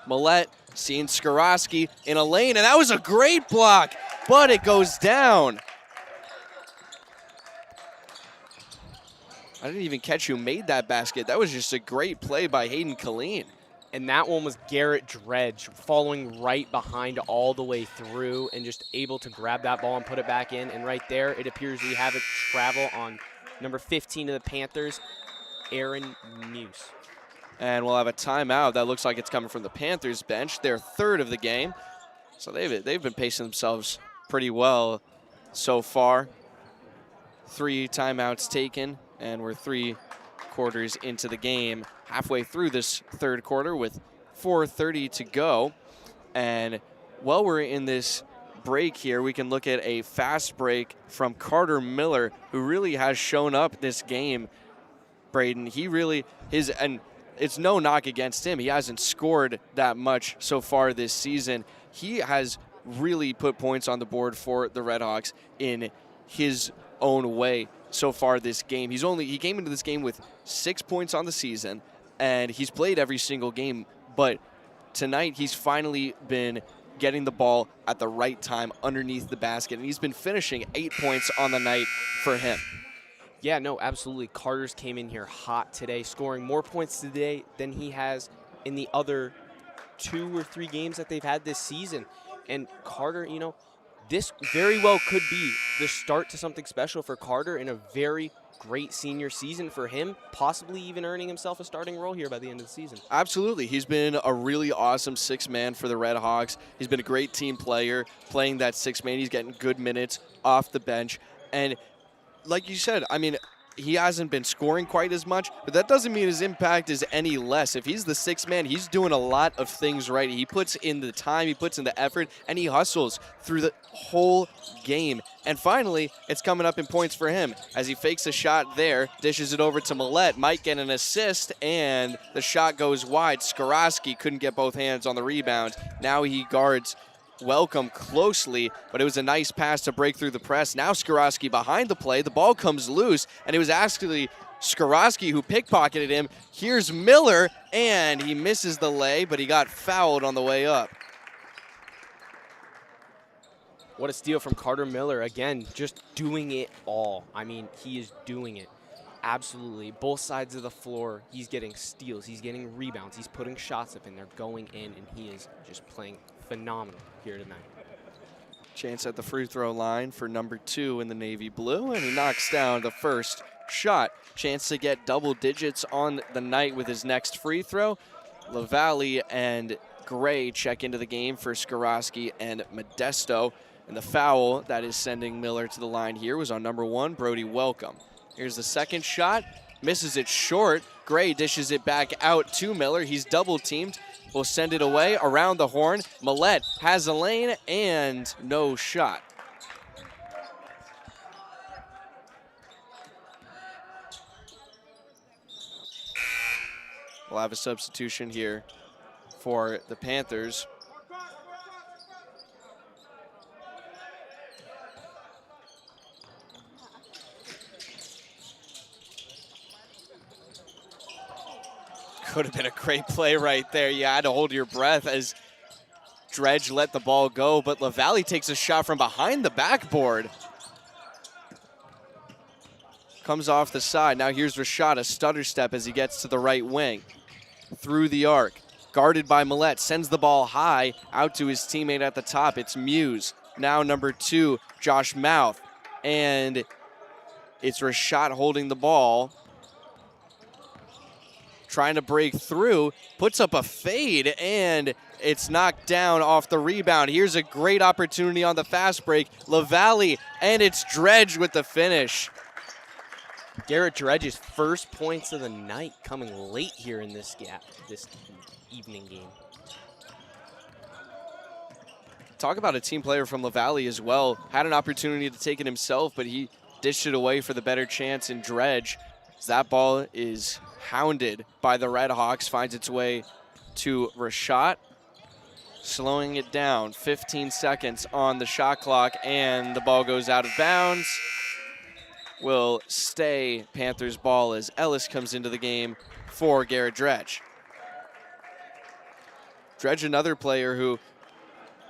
Millette seeing Skorowski in a lane, and that was a great block, but it goes down. I didn't even catch who made that basket. That was just a great play by Hayden Killeen. And that one was Garrett Dredge following right behind all the way through and just able to grab that ball and put it back in. And right there, it appears we have it travel on number 15 of the Panthers, Aaron Muse. And we'll have a timeout. That looks like it's coming from the Panthers bench, their third of the game. So they've been pacing themselves pretty well so far. 3 timeouts taken, and we're 3 quarters into the game, halfway through this third quarter with 4:30 to go. And while we're in this break here, we can look at a fast break from Carter Miller, who really has shown up this game. Braden, he really and it's no knock against him. He hasn't scored that much so far this season. He has really put points on the board for the Redhawks in his own way so far this game. He came into this game with 6 points on the season, and he's played every single game, but tonight he's finally been getting the ball at the right time underneath the basket, and he's been finishing 8 points on the night for him. Yeah, no, absolutely. Carter's came in here hot today, scoring more points today than he has in the other 2 or 3 games that they've had this season. And Carter, you know, this very well could be the start to something special for Carter in a very great senior season for him, possibly even earning himself a starting role here by the end of the season. Absolutely. He's been a really awesome 6-man for the Redhawks. He's been a great team player playing that 6-man. He's getting good minutes off the bench. And like you said, I mean, he hasn't been scoring quite as much, but that doesn't mean his impact is any less. If he's the 6th man, he's doing a lot of things right. He puts in the time, he puts in the effort, and he hustles through the whole game. And finally, it's coming up in points for him as he fakes a shot there, dishes it over to Millette, might get an assist, and the shot goes wide. Skorowski couldn't get both hands on the rebound. Now he guards Welcome closely, but it was a nice pass to break through the press. Now Skorowski behind the play. The ball comes loose, and it was actually Skorowski who pickpocketed him. Here's Miller, and he misses the lay, but he got fouled on the way up. What a steal from Carter Miller. Again, just doing it all. I mean, he is doing it. Absolutely. Both sides of the floor, he's getting steals. He's getting rebounds. He's putting shots up, and they're going in, and he is just playing phenomenal here tonight. Chance at the free throw line for number 2 in the navy blue, and he knocks down the first shot. Chance to get double digits on the night with his next free throw. LaValle and Gray check into the game for Skorowski and Modesto. And the foul that is sending Miller to the line here was on number 1, Brody Welcome. Here's the second shot, misses it short. Gray dishes it back out to Miller. He's double teamed. Will send it away around the horn. Millette has a lane and no shot. We'll have a substitution here for the Panthers. Could have been a great play right there. You had to hold your breath as Dredge let the ball go, but LaValle takes a shot from behind the backboard. Comes off the side. Now here's Rashad, a stutter step as he gets to the right wing. Through the arc, guarded by Millette, sends the ball high out to his teammate at the top. It's Muse. Now number 2, Josh Mouth. And it's Rashad holding the ball. Trying to break through, puts up a fade, and it's knocked down off the rebound. Here's a great opportunity on the fast break. LaValle, and it's Dredge with the finish. Garrett Dredge's first points of the night coming late here in this evening game. Talk about a team player from LaValle as well. Had an opportunity to take it himself, but he dished it away for the better chance in Dredge. That ball is hounded by the Red Hawks, finds its way to Rashad, slowing it down. 15 seconds on the shot clock, and the ball goes out of bounds. Will stay Panthers ball as Ellis comes into the game for Garrett Dredge. Dredge, another player who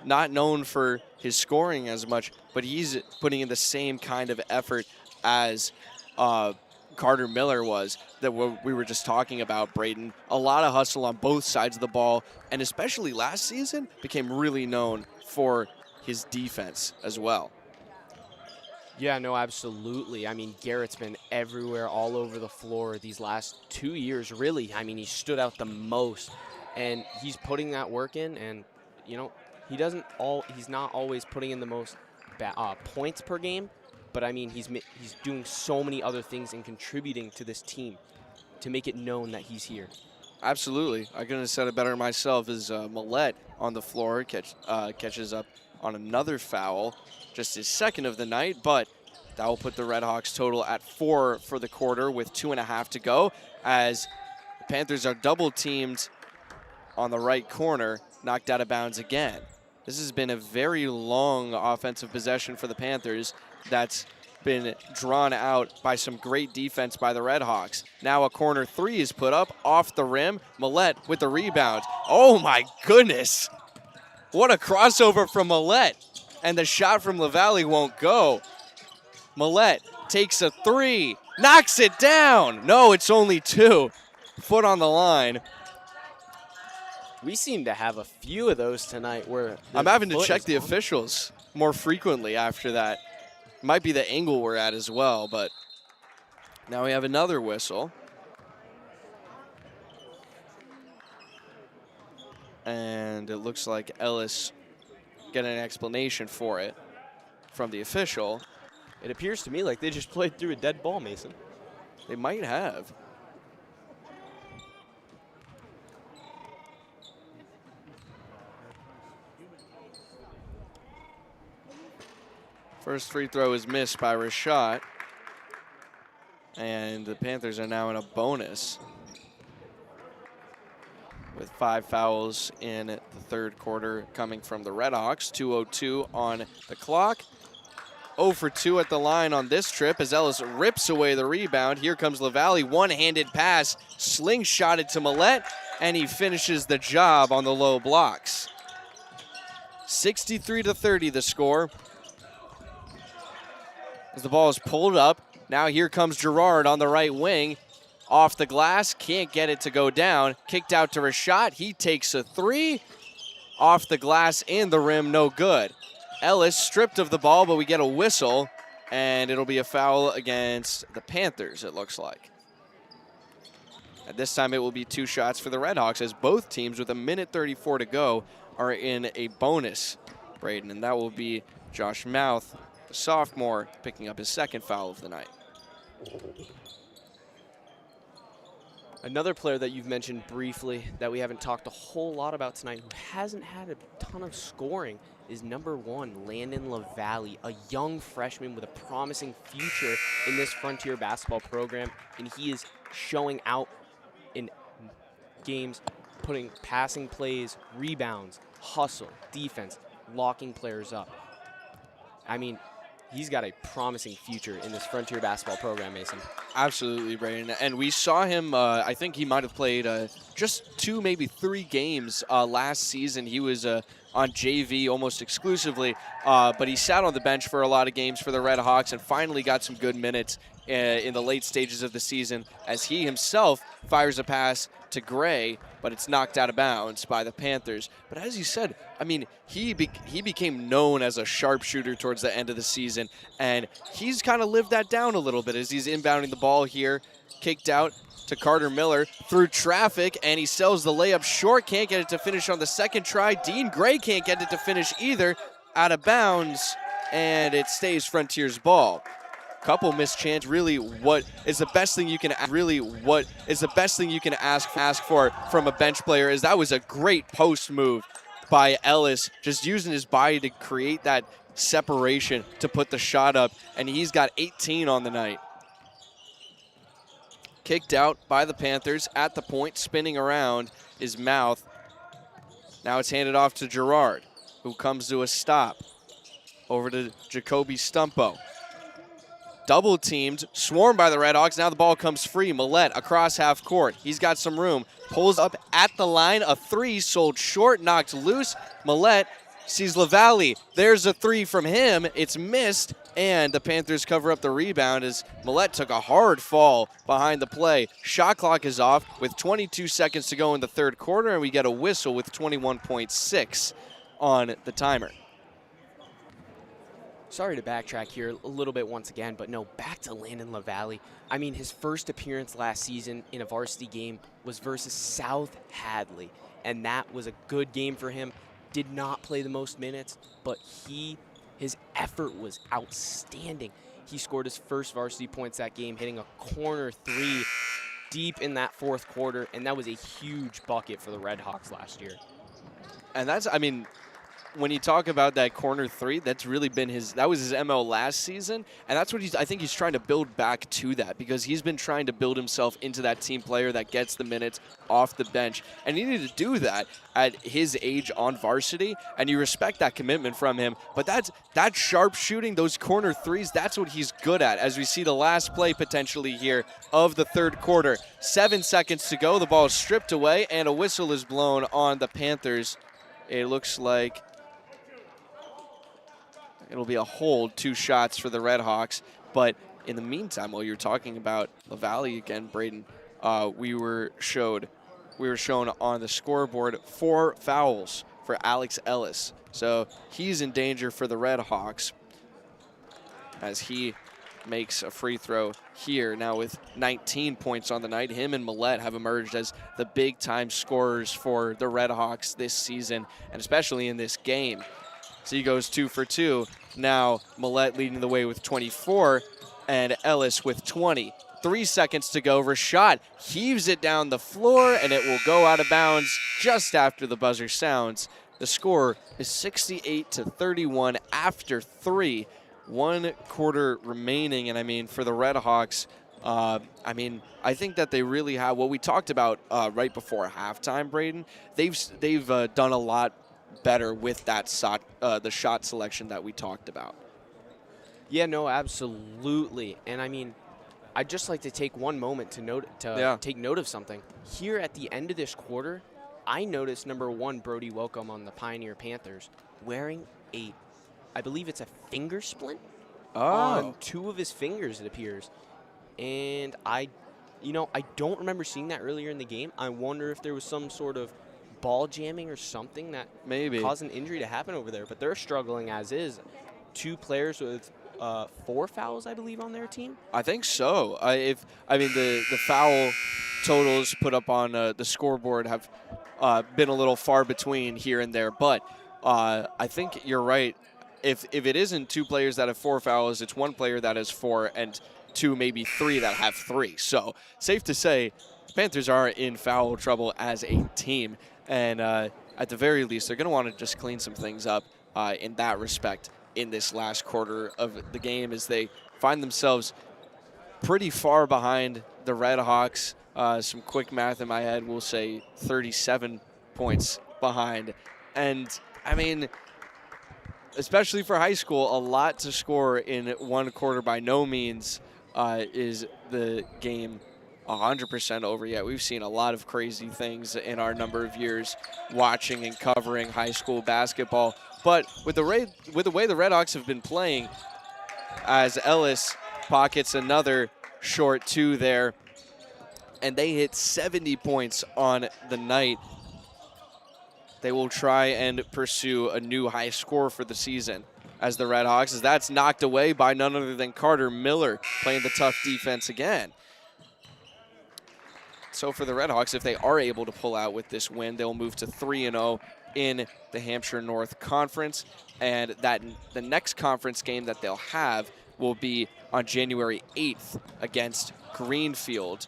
not known for his scoring as much, but he's putting in the same kind of effort as Carter Miller was, that we were just talking about, Braden. A lot of hustle on both sides of the ball, and especially last season became really known for his defense as well. Yeah, no, absolutely. I mean, Garrett's been everywhere, all over the floor these last 2 years, really. I mean, he stood out the most, and he's putting that work in, and, you know, he's not always putting in the most points per game, but I mean, he's doing so many other things and contributing to this team to make it known that he's here. Absolutely. I couldn't have said it better myself. As Millette on the floor catches up on another foul, just his second of the night, but that will put the Red Hawks total at 4 for the quarter with 2.5 to go, as the Panthers are double teamed on the right corner, knocked out of bounds again. This has been a very long offensive possession for the Panthers that's been drawn out by some great defense by the Red Hawks. Now a corner 3 is put up off the rim. Millette with the rebound. Oh my goodness. What a crossover from Millette. And the shot from LaValle won't go. Millette takes a 3, knocks it down. No, it's only 2. Foot on the line. We seem to have a few of those tonight where I'm having to check the officials more frequently after that. Might be the angle we're at as well, but now we have another whistle. And it looks like Ellis got an explanation for it from the official. It appears to me like they just played through a dead ball, Mason. They might have. First free throw is missed by Rashad. And the Panthers are now in a bonus with 5 fouls in the third quarter coming from the Red Hawks. 2:02 on the clock. 0 for 2 at the line on this trip as Ellis rips away the rebound. Here comes LaValle, one-handed pass, slingshotted to Millette, and he finishes the job on the low blocks. 63-30 the score. As the ball is pulled up, now here comes Gerard on the right wing. Off the glass, can't get it to go down. Kicked out to Rashad, he takes a 3. Off the glass and the rim, no good. Ellis stripped of the ball, but we get a whistle, and it'll be a foul against the Panthers, it looks like. At this time, it will be 2 shots for the Red Hawks, as both teams, with 1:34 to go, are in a bonus, Braden, and that will be Josh Mouth, the sophomore, picking up his second foul of the night. Another player that you've mentioned briefly that we haven't talked a whole lot about tonight who hasn't had a ton of scoring is number 1, Landon LaValle, a young freshman with a promising future in this Frontier basketball program, and he is showing out in games putting passing plays, rebounds, hustle, defense, locking players up. I mean, he's got a promising future in this Frontier basketball program, Mason. Absolutely, Brayden. And we saw him, I think he might have played just 2, maybe 3 games last season. He was on JV almost exclusively, but he sat on the bench for a lot of games for the Red Hawks and finally got some good minutes in the late stages of the season as he himself fires a pass to Gray, but it's knocked out of bounds by the Panthers. But as you said, I mean, he became known as a sharpshooter towards the end of the season, and he's kind of lived that down a little bit as he's inbounding the ball here, kicked out to Carter Miller through traffic, and he sells the layup short, can't get it to finish on the second try. Dean Gray can't get it to finish either, out of bounds, and it stays Frontier's ball. Couple missed chance. Really, what is the best thing you can ask for from a bench player is that was a great post move by Ellis, just using his body to create that separation to put the shot up, and he's got 18 on the night. Kicked out by the Panthers at the point, spinning around his mouth. Now it's handed off to Gerard, who comes to a stop. Over to Jacoby Stumpo. Double teamed, swarmed by the Red Hawks. Now the ball comes free. Millette across half court. He's got some room. Pulls up at the line. A 3 sold short, knocked loose. Millette sees LaValle. There's a 3 from him. It's missed, and the Panthers cover up the rebound as Millette took a hard fall behind the play. Shot clock is off with 22 seconds to go in the third quarter, and we get a whistle with 21.6 on the timer. Sorry to backtrack here a little bit once again, but no, back to Landon LaValle. I mean, his first appearance last season in a varsity game was versus South Hadley, and that was a good game for him. Did not play the most minutes, but his effort was outstanding. He scored his first varsity points that game, hitting a corner 3 deep in that fourth quarter, and that was a huge bucket for the Red Hawks last year. And that's, I mean, when you talk about that corner 3, that's really been that was his MO last season, and that's what I think he's trying to build back to that, because he's been trying to build himself into that team player that gets the minutes off the bench, and he needed to do that at his age on varsity, and you respect that commitment from him. But that sharp shooting, those corner 3s, that's what he's good at, as we see the last play potentially here of the third quarter. 7 seconds to go, the ball is stripped away, and a whistle is blown on the Panthers. It looks like it'll be a hold, 2 shots for the Red Hawks. But in the meantime, while you're talking about LaValle again, Brayden, we were shown on the scoreboard 4 fouls for Alex Ellis. So he's in danger for the Red Hawks as he makes a free throw here. Now with 19 points on the night, him and Millette have emerged as the big-time scorers for the Red Hawks this season, and especially in this game. So he goes 2 for 2. Now Millette leading the way with 24 and Ellis with 20. 3 seconds to go. Rashad heaves it down the floor, and it will go out of bounds just after the buzzer sounds. The score is 68-31 after 3. 1 quarter remaining, and I mean, for the Red Hawks, I think that they really have what we talked about right before halftime, Brayden. They've done a lot better with that the shot selection that we talked about. Yeah, no, absolutely. And I mean, I'd just like to take one moment to take note of something. Here at the end of this quarter, I noticed number 1, Brody Welcome on the Pioneer Panthers, wearing I believe it's a finger splint on 2 of his fingers, it appears. And I don't remember seeing that earlier in the game. I wonder if there was some sort of ball jamming or something that maybe caused an injury to happen over there. But they're struggling as is. 2 players with 4 fouls, I believe, on their team. I think so. The foul totals put up on the scoreboard have been a little far between here and there, but I think you're right. If it isn't 2 players that have 4 fouls, it's 1 player that has 4 and 2, maybe 3 that have 3. So safe to say, the Panthers are in foul trouble as a team, and at the very least, they're going to want to just clean some things up in that respect in this last quarter of the game, as they find themselves pretty far behind the Red Hawks Some quick math in my head will say 37 points behind. And, I mean, especially for high school, a lot to score in one quarter. By no means is the game 100% over yet. We've seen a lot of crazy things in our number of years watching and covering high school basketball. But with the way the Redhawks have been playing, as Ellis pockets another short two there, and they hit 70 points on the night, they will try and pursue a new high score for the season as the Redhawks, as that's knocked away by none other than Carter Miller playing the tough defense again. So for the Redhawks, if they are able to pull out with this win, they'll move to 3-0 in the Hampshire North Conference, and the next conference game that they'll have will be on January 8th against Greenfield.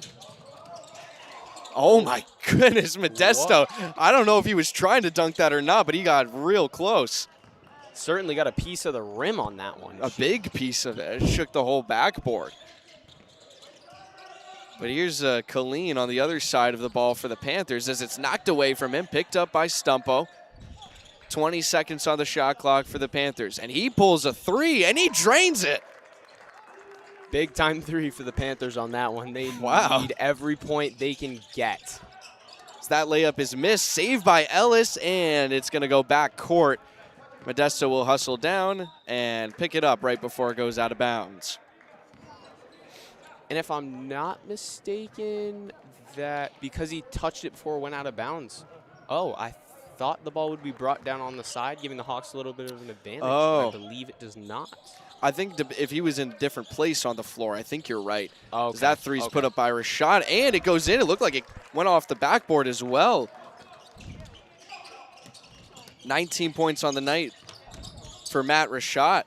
Oh my goodness, Modesto. I don't know if he was trying to dunk that or not, but he got real close. Certainly got a piece of the rim on that one. A big piece of it. It shook the whole backboard. But here's Colleen on the other side of the ball for the Panthers as it's knocked away from him, picked up by Stumpo. 20 seconds on the shot clock for the Panthers, and he pulls a three, and he drains it. Big time three for the Panthers on that one. They need every point they can get. So that layup is missed, saved by Ellis, and it's going to go back court. Modesto will hustle down and pick it up right before it goes out of bounds. And if I'm not mistaken, that because he touched it before it went out of bounds, I thought the ball would be brought down on the side, giving the Hawks a little bit of an advantage. I believe it does not. I think if he was in a different place on the floor, I think you're right. Okay. That three's put up by Rashad, and it goes in. It looked like it went off the backboard as well. 19 points on the night for Matt Rashad.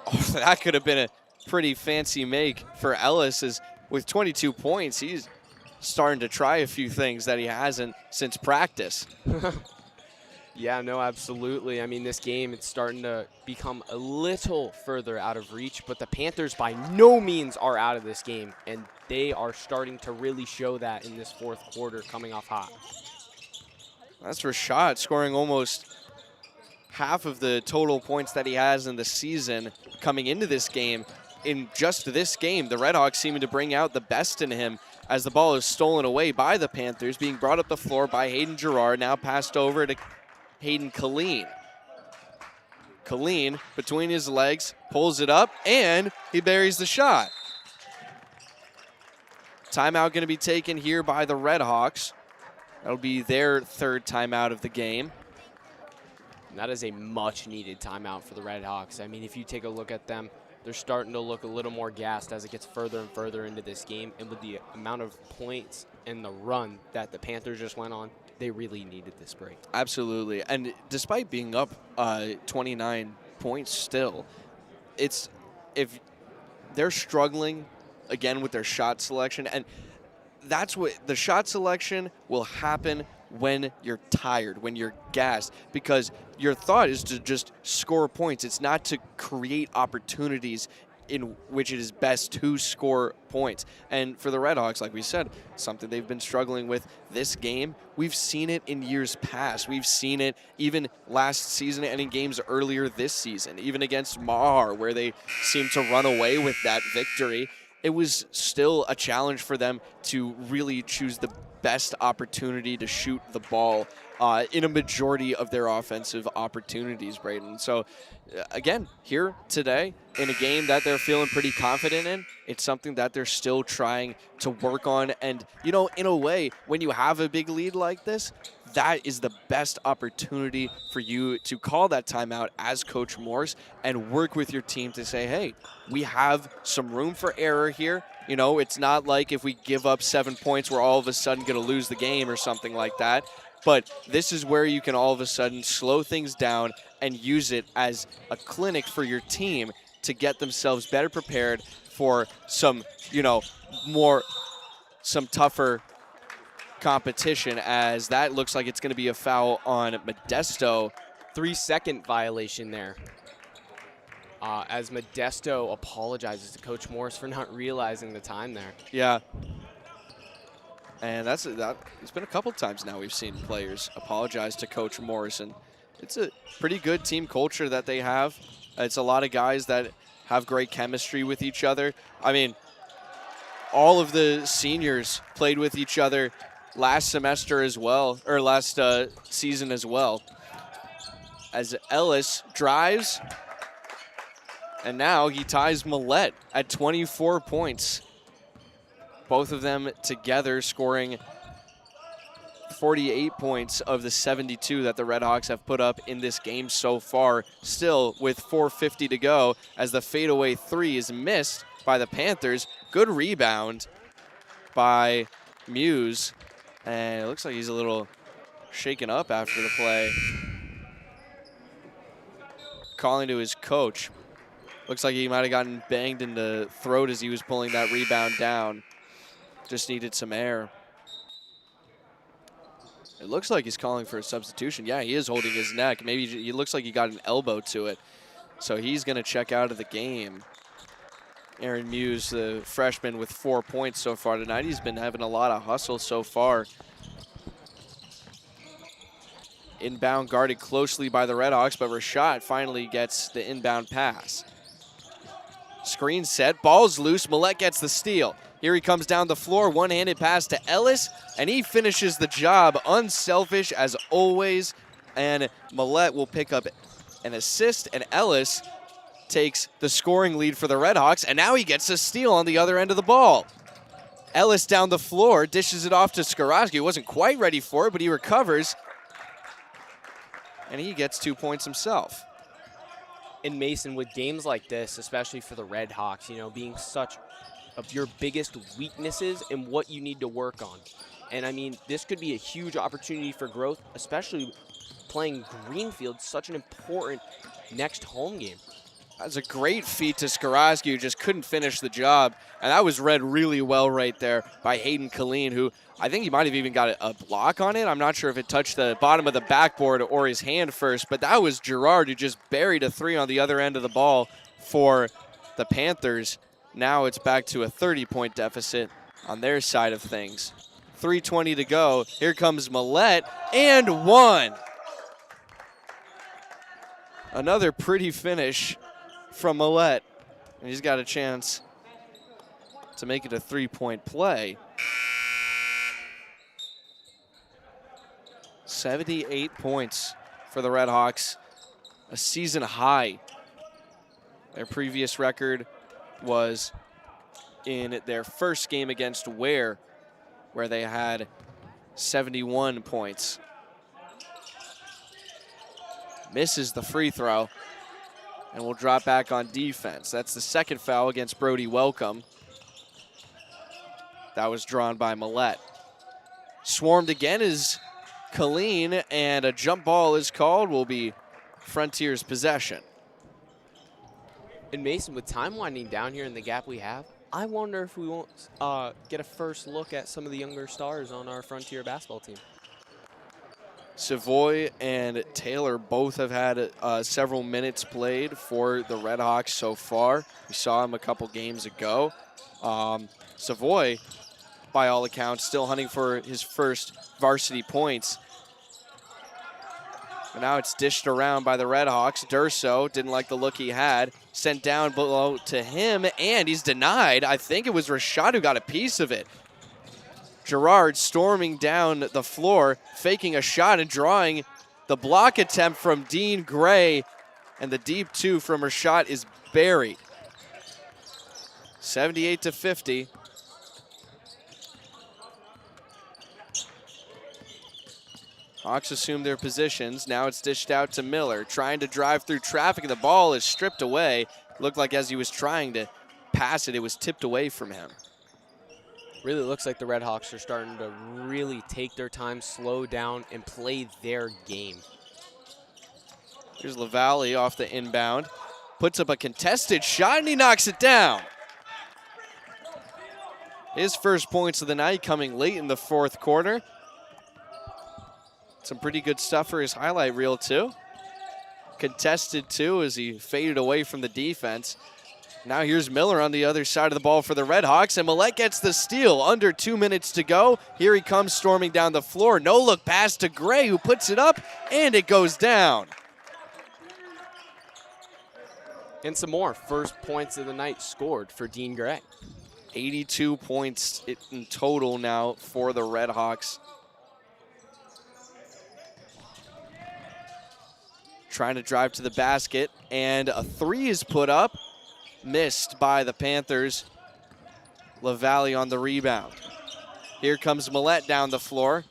Oh, that could have been a pretty fancy make for Ellis, as with 22 points, he's starting to try a few things that he hasn't since practice. Yeah, no, absolutely. I mean, this game, it's starting to become a little further out of reach, but the Panthers by no means are out of this game, and they are starting to really show that in this fourth quarter coming off hot. That's Rashad scoring almost half of the total points that he has in the season coming into this game. In just this game, the Redhawks seeming to bring out the best in him as the ball is stolen away by the Panthers, being brought up the floor by Hayden Girard, now passed over to Hayden Colleen. Colleen, between his legs, pulls it up, and he buries the shot. Timeout going to be taken here by the Redhawks. That'll be their third timeout of the game. And that is a much-needed timeout for the Redhawks. I mean, if you take a look at them, they're starting to look a little more gassed as it gets further and further into this game. And with the amount of points and the run that the Panthers just went on, they really needed this break. Absolutely. And despite being up 29 points still, if they're struggling again with their shot selection, and that's what the shot selection will happen when you're tired, when you're gassed, because your thought is to just score points. It's not to create opportunities in which it is best to score points. And for the Redhawks, like we said, something they've been struggling with this game. We've seen it in years past. We've seen it even last season and in games earlier this season, even against Mahar, where they seemed to run away with that victory. It was still a challenge for them to really choose the best opportunity to shoot the ball in a majority of their offensive opportunities, Braden. So, again, here today in a game that they're feeling pretty confident in, it's something that they're still trying to work on. And, you know, in a way, when you have a big lead like this, that is the best opportunity for you to call that timeout as Coach Morse and work with your team to say, hey, we have some room for error here. You know, it's not like if we give up 7 points, we're all of a sudden going to lose the game or something like that. But this is where you can all of a sudden slow things down and use it as a clinic for your team to get themselves better prepared for some, you know, some tougher competition, as that looks like it's going to be a foul on Modesto. 3-second violation there. As Modesto apologizes to Coach Morris for not realizing the time there. Yeah. And it's been a couple times now we've seen players apologize to Coach Morrison. It's a pretty good team culture that they have. It's a lot of guys that have great chemistry with each other. I mean, all of the seniors played with each other last semester as well, or last season as well. As Ellis drives, and now he ties Millette at 24 points. Both of them together scoring 48 points of the 72 that the Redhawks have put up in this game so far. Still with 4:50 to go as the fadeaway three is missed by the Panthers. Good rebound by Muse. And it looks like he's a little shaken up after the play. Calling to his coach. Looks like he might have gotten banged in the throat as he was pulling that rebound down. Just needed some air. It looks like he's calling for a substitution. Yeah, he is holding his neck. Maybe he looks like he got an elbow to it. So he's going to check out of the game. Aaron Muse, the freshman, with 4 points so far tonight. He's been having a lot of hustle so far. Inbound guarded closely by the Redhawks, but Rashad finally gets the inbound pass. Screen set, ball's loose, Millette gets the steal. Here he comes down the floor, one-handed pass to Ellis, and he finishes the job, unselfish as always. And Millette will pick up an assist, and Ellis takes the scoring lead for the Redhawks, and now he gets a steal on the other end of the ball. Ellis down the floor, dishes it off to Skorowski. Wasn't quite ready for it, but he recovers, and he gets 2 points himself. And Mason, with games like this, especially for the Redhawks, you know, being such of your biggest weaknesses and what you need to work on. And I mean, this could be a huge opportunity for growth, especially playing Greenfield, such an important next home game. That's a great feat to Skorowski, who just couldn't finish the job. And that was read really well right there by Hayden Killeen, who I think he might have even got a block on it. I'm not sure if it touched the bottom of the backboard or his hand first, but that was Gerard who just buried a three on the other end of the ball for the Panthers. Now it's back to a 30-point deficit on their side of things. 3:20 to go. Here comes Millette, and one. Another pretty finish from Millette. And he's got a chance to make it a 3-point play. 78 points for the Redhawks, a season high. Their previous record was in their first game against Ware, where they had 71 points. Misses the free throw and will drop back on defense. That's the second foul against Brody Welcome. That was drawn by Millette. Swarmed again is Killeen, and a jump ball is called. Will be Frontier's possession. And Mason, with time winding down here in the gap we have, I wonder if we won't get a first look at some of the younger stars on our Frontier basketball team. Savoy and Taylor both have had several minutes played for the Redhawks so far. We saw him a couple games ago. Savoy, by all accounts, still hunting for his first varsity points. But now it's dished around by the Redhawks. Durso didn't like the look he had. Sent down below to him, and he's denied. I think it was Rashad who got a piece of it. Gerard storming down the floor, faking a shot and drawing the block attempt from Dean Gray. And the deep two from Rashad is buried. 78-50. Hawks assume their positions. Now it's dished out to Miller, trying to drive through traffic, and the ball is stripped away. Looked like as he was trying to pass it, it was tipped away from him. Really looks like the Redhawks are starting to really take their time, slow down, and play their game. Here's LaValle off the inbound. Puts up a contested shot, and he knocks it down. His first points of the night coming late in the fourth quarter. Some pretty good stuff for his highlight reel, too. Contested, too, as he faded away from the defense. Now here's Miller on the other side of the ball for the Redhawks, and Millette gets the steal. Under 2 minutes to go. Here he comes storming down the floor. No look pass to Gray, who puts it up, and it goes down. And some more first points of the night scored for Dean Gray. 82 points in total now for the Redhawks. Trying to drive to the basket, and a three is put up. Missed by the Panthers. LaValle on the rebound. Here comes Millette down the floor.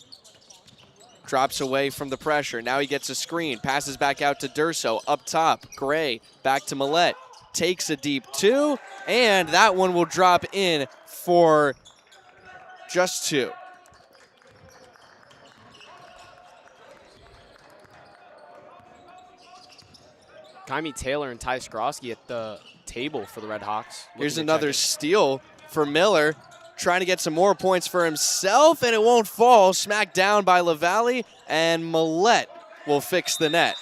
Drops away from the pressure. Now he gets a screen. Passes back out to Durso. Up top, Gray. Back to Millette. Takes a deep two. And that one will drop in for just two. Kaimi Taylor and Ty Skrosky at the table for the Redhawks. Here's another steal for Miller. Trying to get some more points for himself, and it won't fall. Smacked down by LaValle, and Millette will fix the net.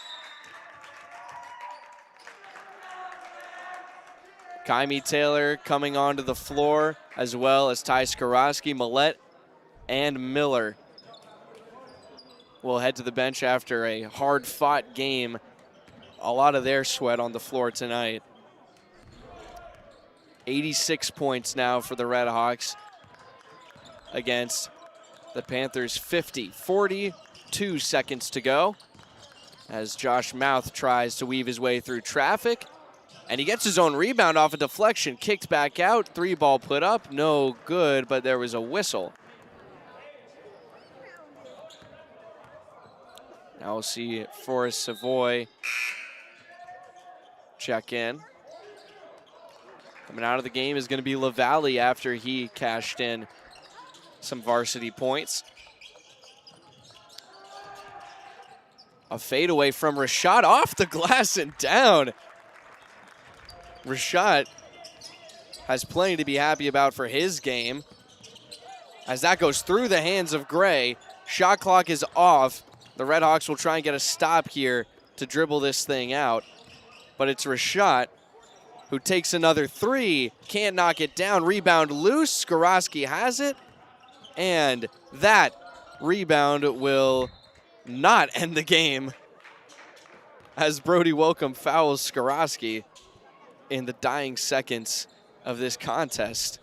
Kaimi Taylor coming onto the floor, as well as Ty Skrosky. Millette and Miller will head to the bench after a hard-fought game. A lot of their sweat on the floor tonight. 86 points now for the Redhawks against the Panthers 50. 42 seconds to go as Josh Mouth tries to weave his way through traffic. And he gets his own rebound off a deflection, kicked back out, three ball put up, no good, but there was a whistle. Now we'll see Forrest Savoy check in. Coming out of the game is going to be LaValle after he cashed in some varsity points. A fadeaway from Rashad off the glass and down. Rashad has plenty to be happy about for his game. As that goes through the hands of Gray, shot clock is off. The Redhawks will try and get a stop here to dribble this thing out. But it's Rashad who takes another three, can't knock it down, rebound loose, Skrosky has it, and that rebound will not end the game as Brody Welcome fouls Skrosky in the dying seconds of this contest.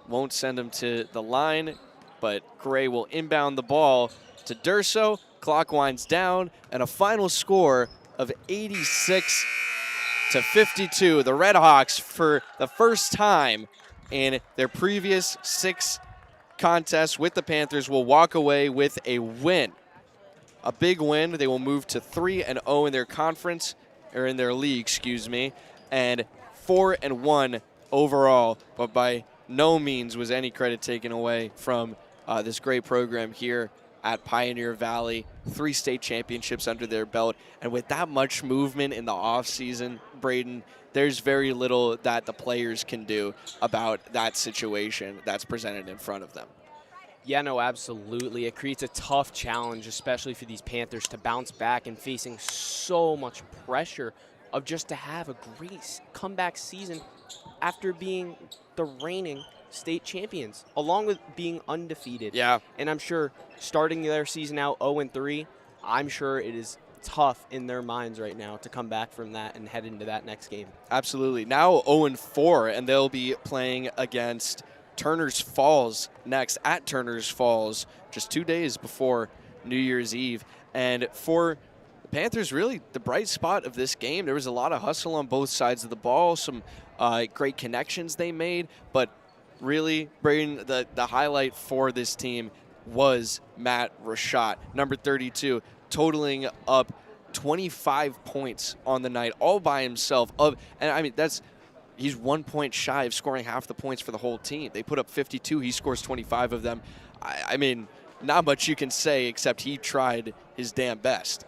Won't send him to the line, but Gray will inbound the ball to Durso, clock winds down, and a final score of 86 to 52. The Redhawks, for the first time in their previous 6 contests with the Panthers, will walk away with a win. A big win. They will move to 3-0 in their conference, or in their league, excuse me, and 4-1 overall. But by no means was any credit taken away from this great program here at Pioneer Valley. 3 state championships under their belt. And with that much movement in the offseason, Braden, there's very little that the players can do about that situation that's presented in front of them. Yeah, no, absolutely. It creates a tough challenge, especially for these Panthers, to bounce back and facing so much pressure of just to have a great comeback season after being the reigning state champions, along with being undefeated. Yeah. And I'm sure starting their season out 0-3, I'm sure it is tough in their minds right now to come back from that and head into that next game. Absolutely. Now 0-4, and they'll be playing against Turner's Falls next, at Turner's Falls, just 2 days before New Year's Eve. And for the Panthers, really the bright spot of this game, there was a lot of hustle on both sides of the ball, some great connections they made, but really, Braden, the highlight for this team was Matt Rashad, number 32, totaling up 25 points on the night, all by himself. And I mean, he's 1 point shy of scoring half the points for the whole team. They put up 52. He scores 25 of them. I mean, not much you can say except he tried his damn best.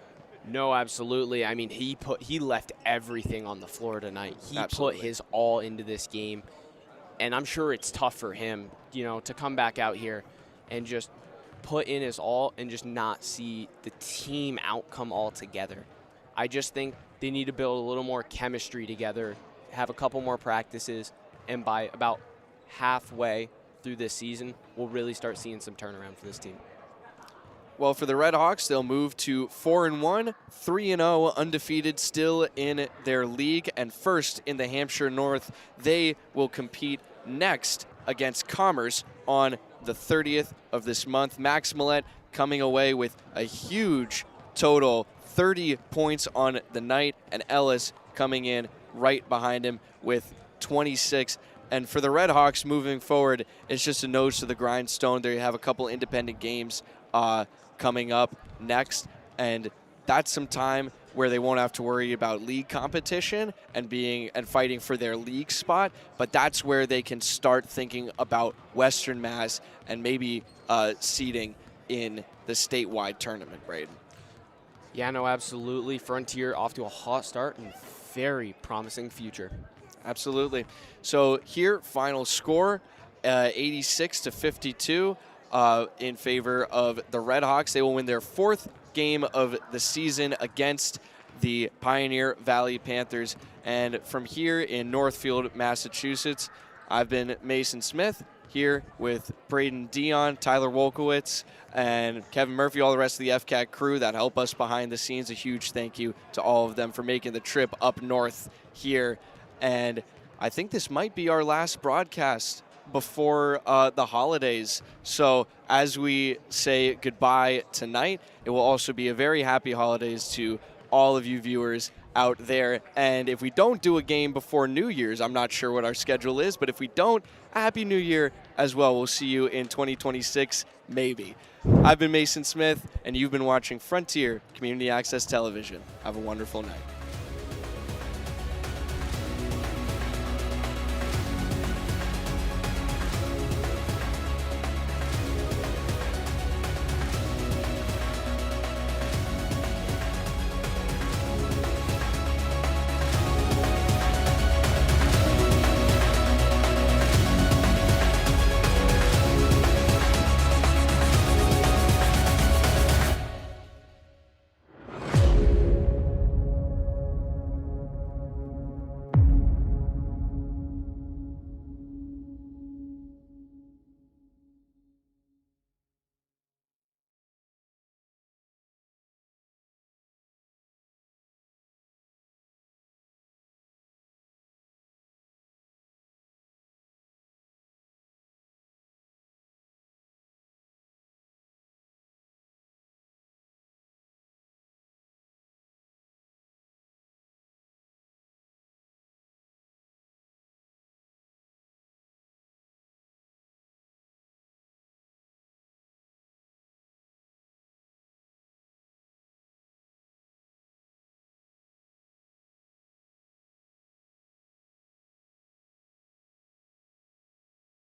No, absolutely. I mean, he left everything on the floor tonight. He Absolutely. put his all into this game. And I'm sure it's tough for him, to come back out here and just put in his all and just not see the team outcome altogether. I just think they need to build a little more chemistry together have a couple more practices, and by about halfway through this season, we'll really start seeing some turnaround for this team. Well, for the Red Hawks, they'll move to 4-1, 3-0, undefeated still in their league, and first in the Hampshire North. They will compete next against Commerce on the 30th of this month. Max Millett coming away with a huge total, 30 points on the night, and Ellis coming in right behind him with 26. And for the Red Hawks moving forward, it's just a nose to the grindstone. They have a couple independent games coming up next, and that's some time where they won't have to worry about league competition and fighting for their league spot, but that's where they can start thinking about Western Mass and maybe seeding in the statewide tournament, Braden. Yeah, no, absolutely. Frontier off to a hot start and very promising future. Absolutely. So here, final score, 86-52 in favor of the Red Hawks. They will win their 4th game of the season against the Pioneer Valley Panthers. And from here in Northfield, Massachusetts, I've been Mason Smith, here with Braden Dion, Tyler Wolkowitz, and Kevin Murphy, all the rest of the FCAT crew that help us behind the scenes. A huge thank you to all of them for making the trip up north here. And I think this might be our last broadcast before the holidays. So as we say goodbye tonight, it will also be a very happy holidays to all of you viewers out there. And if we don't do a game before New Year's, I'm not sure what our schedule is, but if we don't, a Happy New Year as well. We'll see you in 2026, maybe. I've been Mason Smith, and you've been watching Frontier Community Access Television. Have a wonderful night.